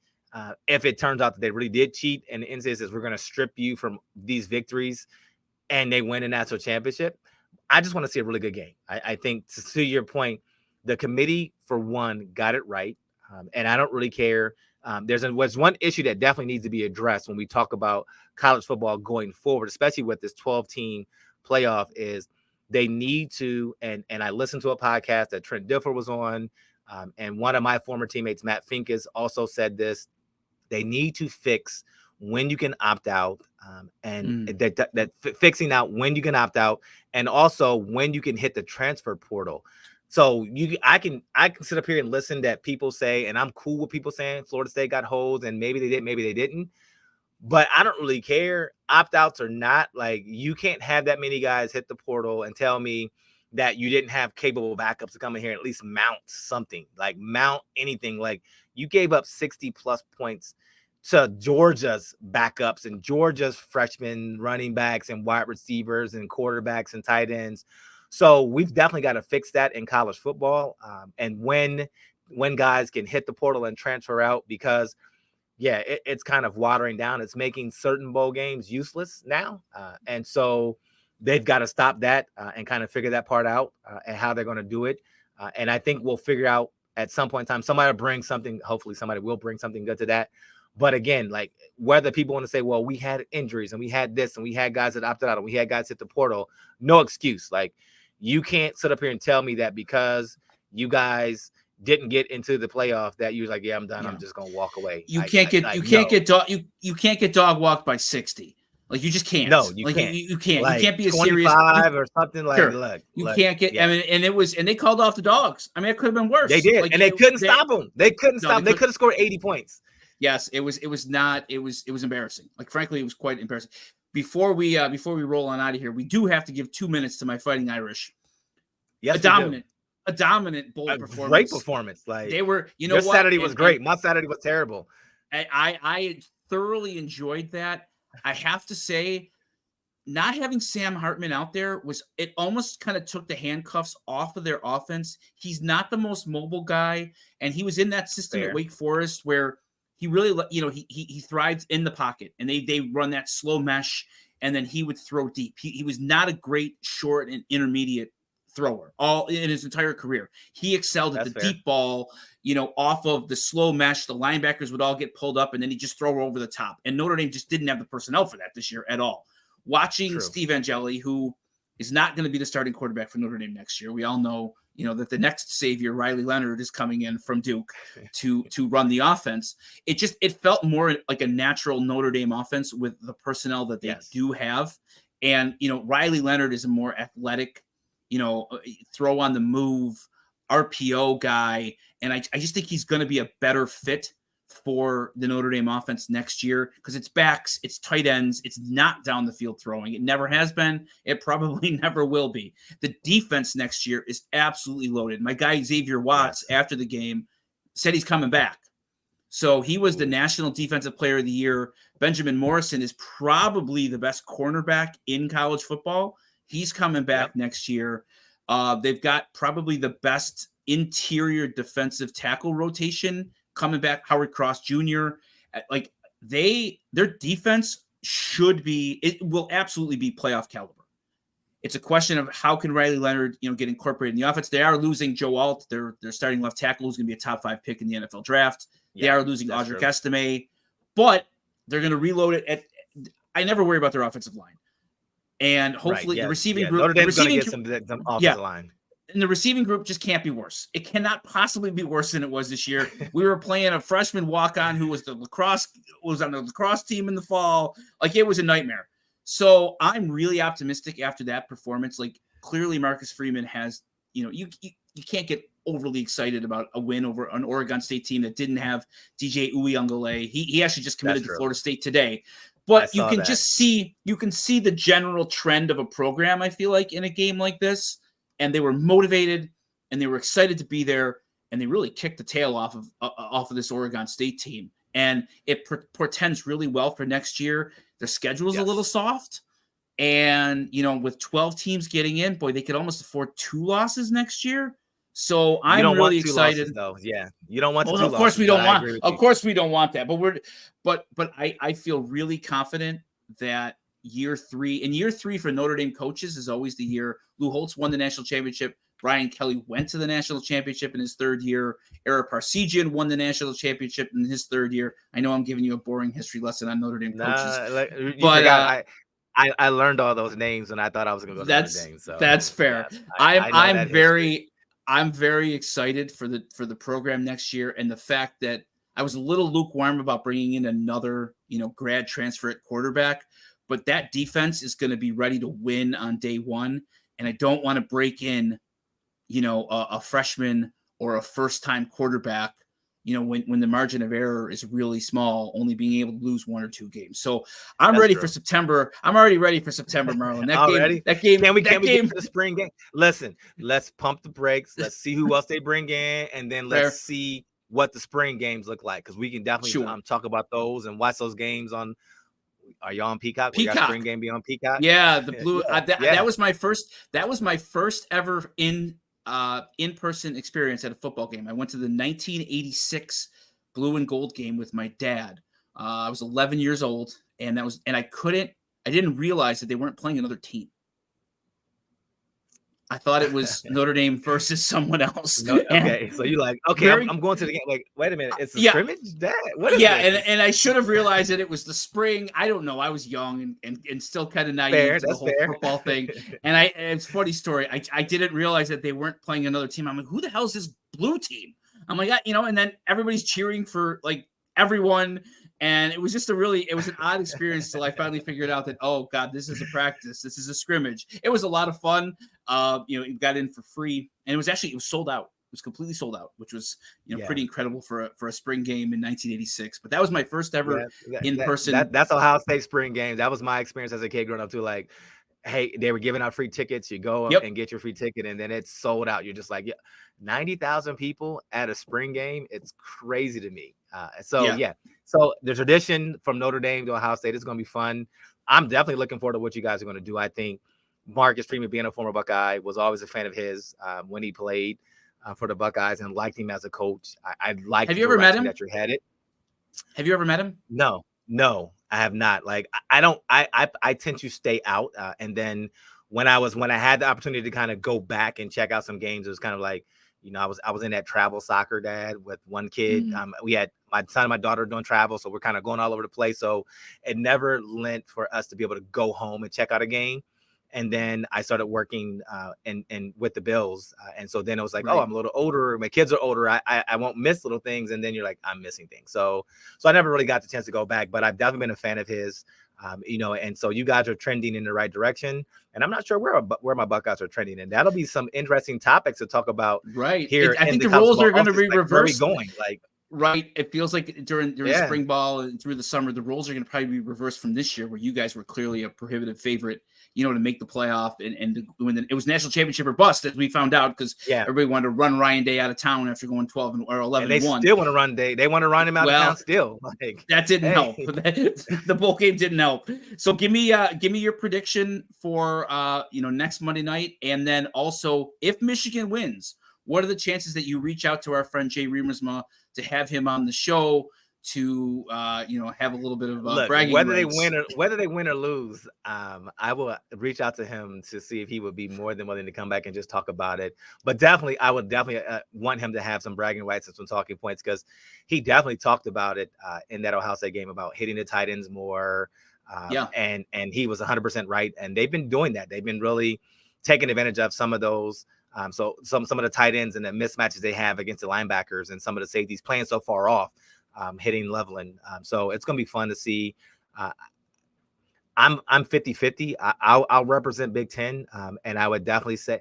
if it turns out that they really did cheat and the NCAA says we're going to strip you from these victories and they win a national championship. I just want to see a really good game. I think to your point, the committee, for one, got it right. And I don't really care. There's one issue that definitely needs to be addressed when we talk about college football going forward, especially with this 12-team playoff, is they need to, and I listened to a podcast that Trent Dilfer was on, and one of my former teammates, Matt Finkes, also said this. They need to fix when you can opt out, and that fixing out when you can opt out, and also when you can hit the transfer portal. So I can sit up here and listen that people say, and I'm cool with people saying Florida State got holes and maybe they did, maybe they didn't. But I don't really care, opt-outs or not. Like, you can't have that many guys hit the portal and tell me that you didn't have capable backups to come in here and at least mount something, like mount anything. Like, you gave up 60-plus points to Georgia's backups and Georgia's freshmen running backs and wide receivers and quarterbacks and tight ends. So we've definitely got to fix that in college football. And when guys can hit the portal and transfer out, because it's kind of watering down. It's making certain bowl games useless now. And so they've got to stop that and kind of figure that part out and how they're going to do it. And I think we'll figure out at some point in time, somebody will bring something. Hopefully somebody will bring something good to that. But again, like, whether people want to say, well, we had injuries and we had this and we had guys that opted out and we had guys hit the portal, no excuse. Like, you can't sit up here and tell me that because you guys didn't get into the playoff that you're like, yeah, I'm done. Yeah. I'm just gonna walk away. You can't get dog walked by 60. Like, you just can't. No, you can't. You can't. Like, you can't be a 25 or something like. Sure. Look, you can't get. Yeah. I mean, and they called off the dogs. I mean, it could have been worse. They did, like, and they couldn't stop them. They couldn't stop. They could have scored 80 points. Yes, it was embarrassing. Like, frankly, it was quite embarrassing. Before we roll on out of here, we do have to give 2 minutes to my Fighting Irish. Yes, a dominant bowl performance. Great performance. Like, they were, your Saturday was great. My Saturday was terrible. I thoroughly enjoyed that. I have to say, not having Sam Hartman out there it almost kind of took the handcuffs off of their offense. He's not the most mobile guy, and he was in that system at Wake Forest where he really, he thrives in the pocket, and they run that slow mesh, and then he would throw deep. He was not a great short and intermediate thrower all in his entire career. He excelled at the deep ball, off of the slow mesh. The linebackers would all get pulled up, and then he'd just throw over the top. And Notre Dame just didn't have the personnel for that this year at all. Watching Steve Angeli, who is not going to be the starting quarterback for Notre Dame next year. We all know, that the next savior, Riley Leonard, is coming in from Duke to run the offense. It felt more like a natural Notre Dame offense with the personnel that they do have. And, Riley Leonard is a more athletic, throw on the move, RPO guy. And I just think he's going to be a better fit for the Notre Dame offense next year, because it's backs, it's tight ends, it's not down the field throwing. It never has been. It probably never will be. The defense next year is absolutely loaded. My guy Xavier Watts, after the game, said he's coming back. So he was the National Defensive Player of the Year. Benjamin Morrison is probably the best cornerback in college football. He's coming back next year. They've got probably the best interior defensive tackle rotation coming back. Howard Cross Jr. Like, their defense it will absolutely be playoff caliber. It's a question of how can Riley Leonard, get incorporated in the offense. They are losing Joe Alt, their starting left tackle, who's going to be a top 5 pick in the NFL draft. They are losing Audric Estime, but they're going to reload it. I never worry about their offensive line. And hopefully the receiving group, Notre Dame's going to get some offensive line. And the receiving group just can't be worse. It cannot possibly be worse than it was this year. We were playing a freshman walk-on who was on the lacrosse team in the fall. Like, it was a nightmare. So I'm really optimistic after that performance. Like, clearly Marcus Freeman has, you can't get overly excited about a win over an Oregon State team that didn't have DJ Uyunglele. He actually just committed to Florida State today. But you can see the general trend of a program, I feel like, in a game like this. And they were motivated and they were excited to be there. And they really kicked the tail off of this Oregon State team. And it portends really well for next year. The schedule is a little soft. And, with 12 teams getting in, boy, they could almost afford 2 losses next year. So I'm really excited. Losses, yeah, you don't want. Of course we don't want. Of course we don't want that. But I feel really confident that year 3 for Notre Dame coaches is always the year. Lou Holtz won the national championship. Brian Kelly went to the national championship in his 3rd year. Eric Parsegian won the national championship in his 3rd year. I know I'm giving you a boring history lesson on Notre Dame coaches, but I learned all those names and I thought I was going to go to Notre Dame. So that's fair. I'm very excited for the program next year, and the fact that I was a little lukewarm about bringing in another grad transfer at quarterback, but that defense is going to be ready to win on day one, and I don't want to break in a freshman or a first-time quarterback, when the margin of error is really small, only being able to lose 1 or 2 games. So I'm ready for September. I'm already ready for September, Marlon. That game. Can we get to the spring game? Listen, let's pump the brakes. Let's see who else they bring in, and then let's see what the spring games look like, because we can definitely talk about those and watch those games on. Are you on Peacock? Peacock. Spring game be on Peacock? Yeah, the blue. That was my first. That was my first ever in-person experience at a football game. I went to the 1986 blue and gold game with my dad. I was 11 years old, and I didn't realize that they weren't playing another team. I thought it was Notre Dame versus someone else. Okay, so you're like, okay, I'm going to the game. Like, wait a minute, it's a scrimmage? What is this? And I should have realized that it was the spring. I don't know. I was young and still kind of naive to the whole football thing. And it's a funny story. I didn't realize that they weren't playing another team. I'm like, who the hell is this blue team? I'm like, and then everybody's cheering for like everyone. And it was just an odd experience till I finally figured out that, oh God, this is a practice. This is a scrimmage. It was a lot of fun. You got in for free, and it was sold out. It was completely sold out, which was, pretty incredible for a spring game in 1986. But that was my first ever in person. That's Ohio State spring game. That was my experience as a kid growing up too. Like, hey, they were giving out free tickets. You go up and get your free ticket, and then it's sold out. You're just like, 90,000 people at a spring game. It's crazy to me. So the tradition from Notre Dame to Ohio State is going to be fun. I'm definitely looking forward to what you guys are going to do. I think Marcus Freeman, being a former Buckeye, was always a fan of his when he played for the Buckeyes, and liked him as a coach. I like. Have you ever met him? That you're headed. Have you ever met him? No, I have not. Like, I don't. I tend to stay out, and then when I had the opportunity to kind of go back and check out some games, it was kind of like, I was in that travel soccer, dad, with one kid. We had my son and my daughter doing travel, so we're kind of going all over the place. So it never lent for us to be able to go home and check out a game. And then I started working and with the Bills. And so then it was like, oh, I'm a little older. My kids are older. I won't miss little things. And then you're like, I'm missing things. So I never really got the chance to go back, but I've definitely been a fan of his. And so you guys are trending in the right direction, and I'm not sure where my Buckeyes are trending, and that'll be some interesting topics to talk about. Right here, I think the roles are going to be reversed. Where are we going? Like, right, it feels like during spring ball and through the summer, the roles are going to probably be reversed from this year, where you guys were clearly a prohibitive favorite, to make the playoff, and when it was national championship or bust, as we found out, because everybody wanted to run Ryan Day out of town after going 12 or 11 and 1. Still want to run Day. They want to run him out of town still. Like, that didn't help. The bowl game didn't help. So give me your prediction for next Monday night, and then also if Michigan wins, what are the chances that you reach out to our friend Jay Riemersma to have him on the show to have a little bit of Look, bragging whether rights. whether they win or lose, I will reach out to him to see if he would be more than willing to come back and just talk about it. But definitely, I would definitely want him to have some bragging rights and some talking points, because he definitely talked about it in that Ohio State game about hitting the tight ends more. And he was 100% right. And they've been doing that. They've been really taking advantage of some of those. So some of the tight ends and the mismatches they have against the linebackers and some of the safeties playing so far off. Hitting, leveling. So it's going to be fun to see. I'm 50-50. I'll represent Big Ten. And I would definitely say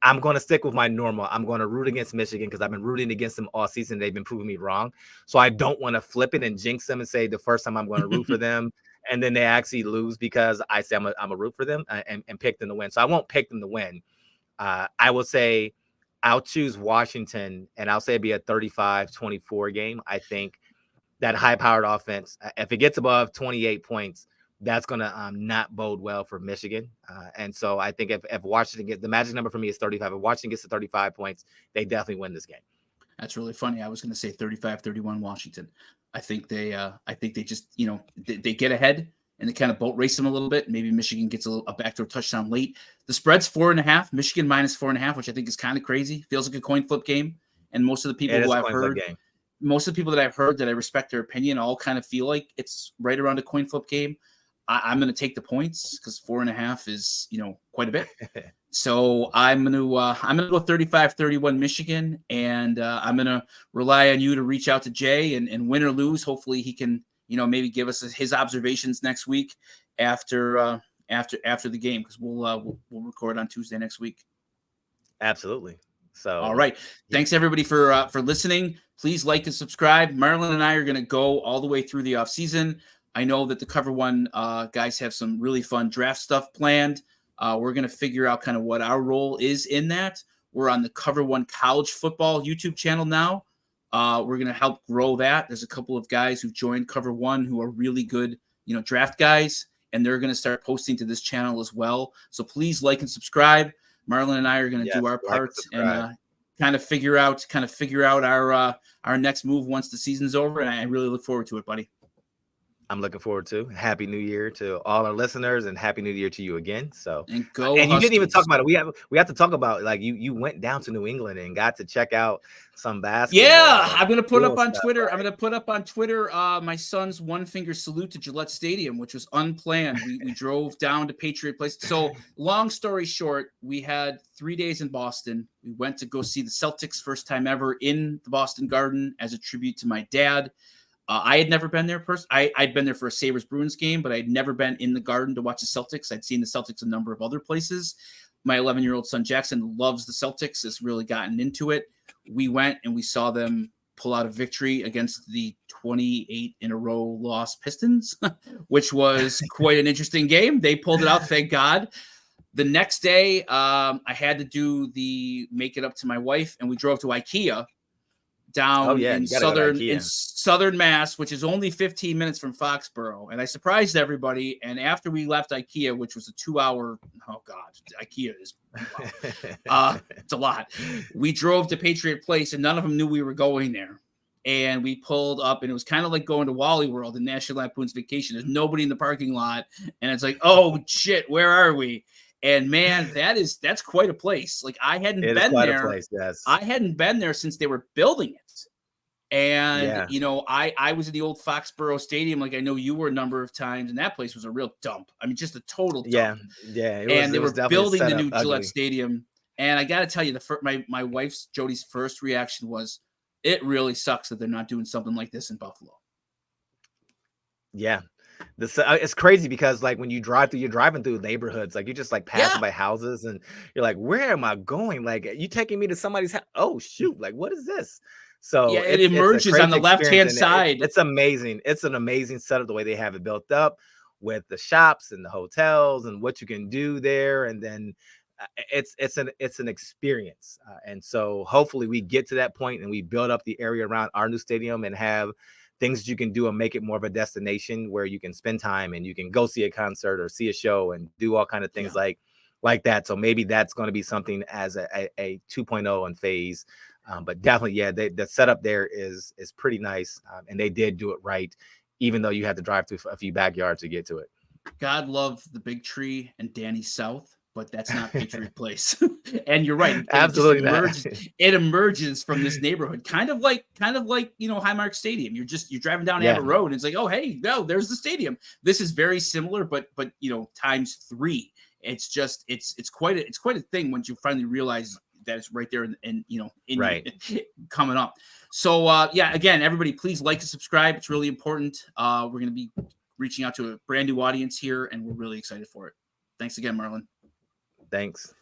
I'm going to stick with my normal. I'm going to root against Michigan because I've been rooting against them all season. They've been proving me wrong. So I don't want to flip it and jinx them and say the first time I'm going to root for them and then they actually lose because I say I'm a root for them and pick them to win. So I won't pick them to win. I will say I'll choose Washington, and I'll say it'd be a 35-24 game. I think that high-powered offense, if it gets above 28 points, that's going to not bode well for Michigan. And so I think if Washington gets, the magic number for me is 35. If Washington gets to 35 points, they definitely win this game. That's really funny. I was going to say 35-31 Washington. I think they just, they get ahead and they kind of boat race them a little bit. Maybe Michigan gets a backdoor touchdown late. The spread's 4.5, Michigan minus 4.5, which I think is kind of crazy. Feels like a coin flip game. And most of the people who I've heard, most of the people that I've heard that I respect their opinion all kind of feel like it's right around a coin flip game. I'm going to take the points because 4.5 is, quite a bit. So I'm going to go 35-31 Michigan, and I'm going to rely on you to reach out to Jay and win or lose. Hopefully he can, maybe give us his observations next week after the game, because we'll record on Tuesday next week. Absolutely. So all right. Thanks everybody for listening. Please like and subscribe. Marlon and I are going to go all the way through the off season. I know that the Cover One guys have some really fun draft stuff planned. We're going to figure out kind of what our role is in that. We're on the Cover One College Football YouTube channel now. We're going to help grow that. There's a couple of guys who joined Cover One who are really good, draft guys, and they're going to start posting to this channel as well. So please like and subscribe. Marlon and I are going to do our part and kind of figure out our next move once the season's over. And I really look forward to it, buddy. I'm looking forward to. Happy New Year to all our listeners, and Happy New Year to you again. So, and you didn't even talk about it. We have to talk about, like, you went down to New England and got to check out some basketball. Yeah, I'm gonna put up on Twitter. Right? I'm gonna put up on Twitter my son's one finger salute to Gillette Stadium, which was unplanned. We drove down to Patriot Place. So, long story short, we had 3 days in Boston. We went to go see the Celtics, first time ever in the Boston Garden, as a tribute to my dad. I had never been there. I'd been there for a Sabres-Bruins game, but I'd never been in the Garden to watch the Celtics. I'd seen the Celtics a number of other places. My 11-year-old son, Jackson, loves the Celtics, has really gotten into it. We went and we saw them pull out a victory against the 28-in-a-row loss Pistons, which was quite an interesting game. They pulled it out, thank God. The next day, I had to make it up to my wife, and we drove to IKEA down in southern Mass, which is only 15 minutes from Foxborough. And I surprised everybody. And after we left IKEA, which was a 2-hour, oh God, IKEA is, wow. It's a lot. We drove to Patriot Place, and none of them knew we were going there. And we pulled up, and it was kind of like going to Wally World in National Lampoon's Vacation. There's nobody in the parking lot. And it's like, oh shit, where are we? And man, that's quite a place. Like I hadn't been there. I hadn't been there since they were building it. And I was in the old Foxborough Stadium, like I know you were a number of times, and that place was a real dump. I mean, just a total dump. Yeah. They were building the new Gillette Stadium, and I got to tell you, my wife's Jody's first reaction was, "It really sucks that they're not doing something like this in Buffalo." Yeah. It's crazy because, like, when you drive through, you're driving through neighborhoods, like you're just like passing by houses, and you're like, "Where am I going? Like, you taking me to somebody's house? Oh shoot! Like, what is this?" So it emerges on the left-hand side. It's amazing. It's an amazing setup the way they have it built up with the shops and the hotels and what you can do there, and then it's an experience. And so hopefully we get to that point and we build up the area around our new stadium and have things that you can do and make it more of a destination where you can spend time and you can go see a concert or see a show and do all kind of things like that. So maybe that's going to be something as a 2.0 in phase But definitely, yeah, the setup there is pretty nice, and they did do it right, even though you had to drive through a few backyards to get to it. God love the big tree and Danny South, but that's not Patriot Place. And you're right. Absolutely just it emerges from this neighborhood, kind of like Highmark Stadium. You're driving down Abbott Road, and it's like, oh hey, no, there's the stadium. This is very similar, but times 3. It's just it's quite a thing once you finally realize that it's right there and coming up. So again, everybody, please like and subscribe. It's really important. We're going to be reaching out to a brand new audience here, and we're really excited for it. Thanks again, Marlon. Thanks.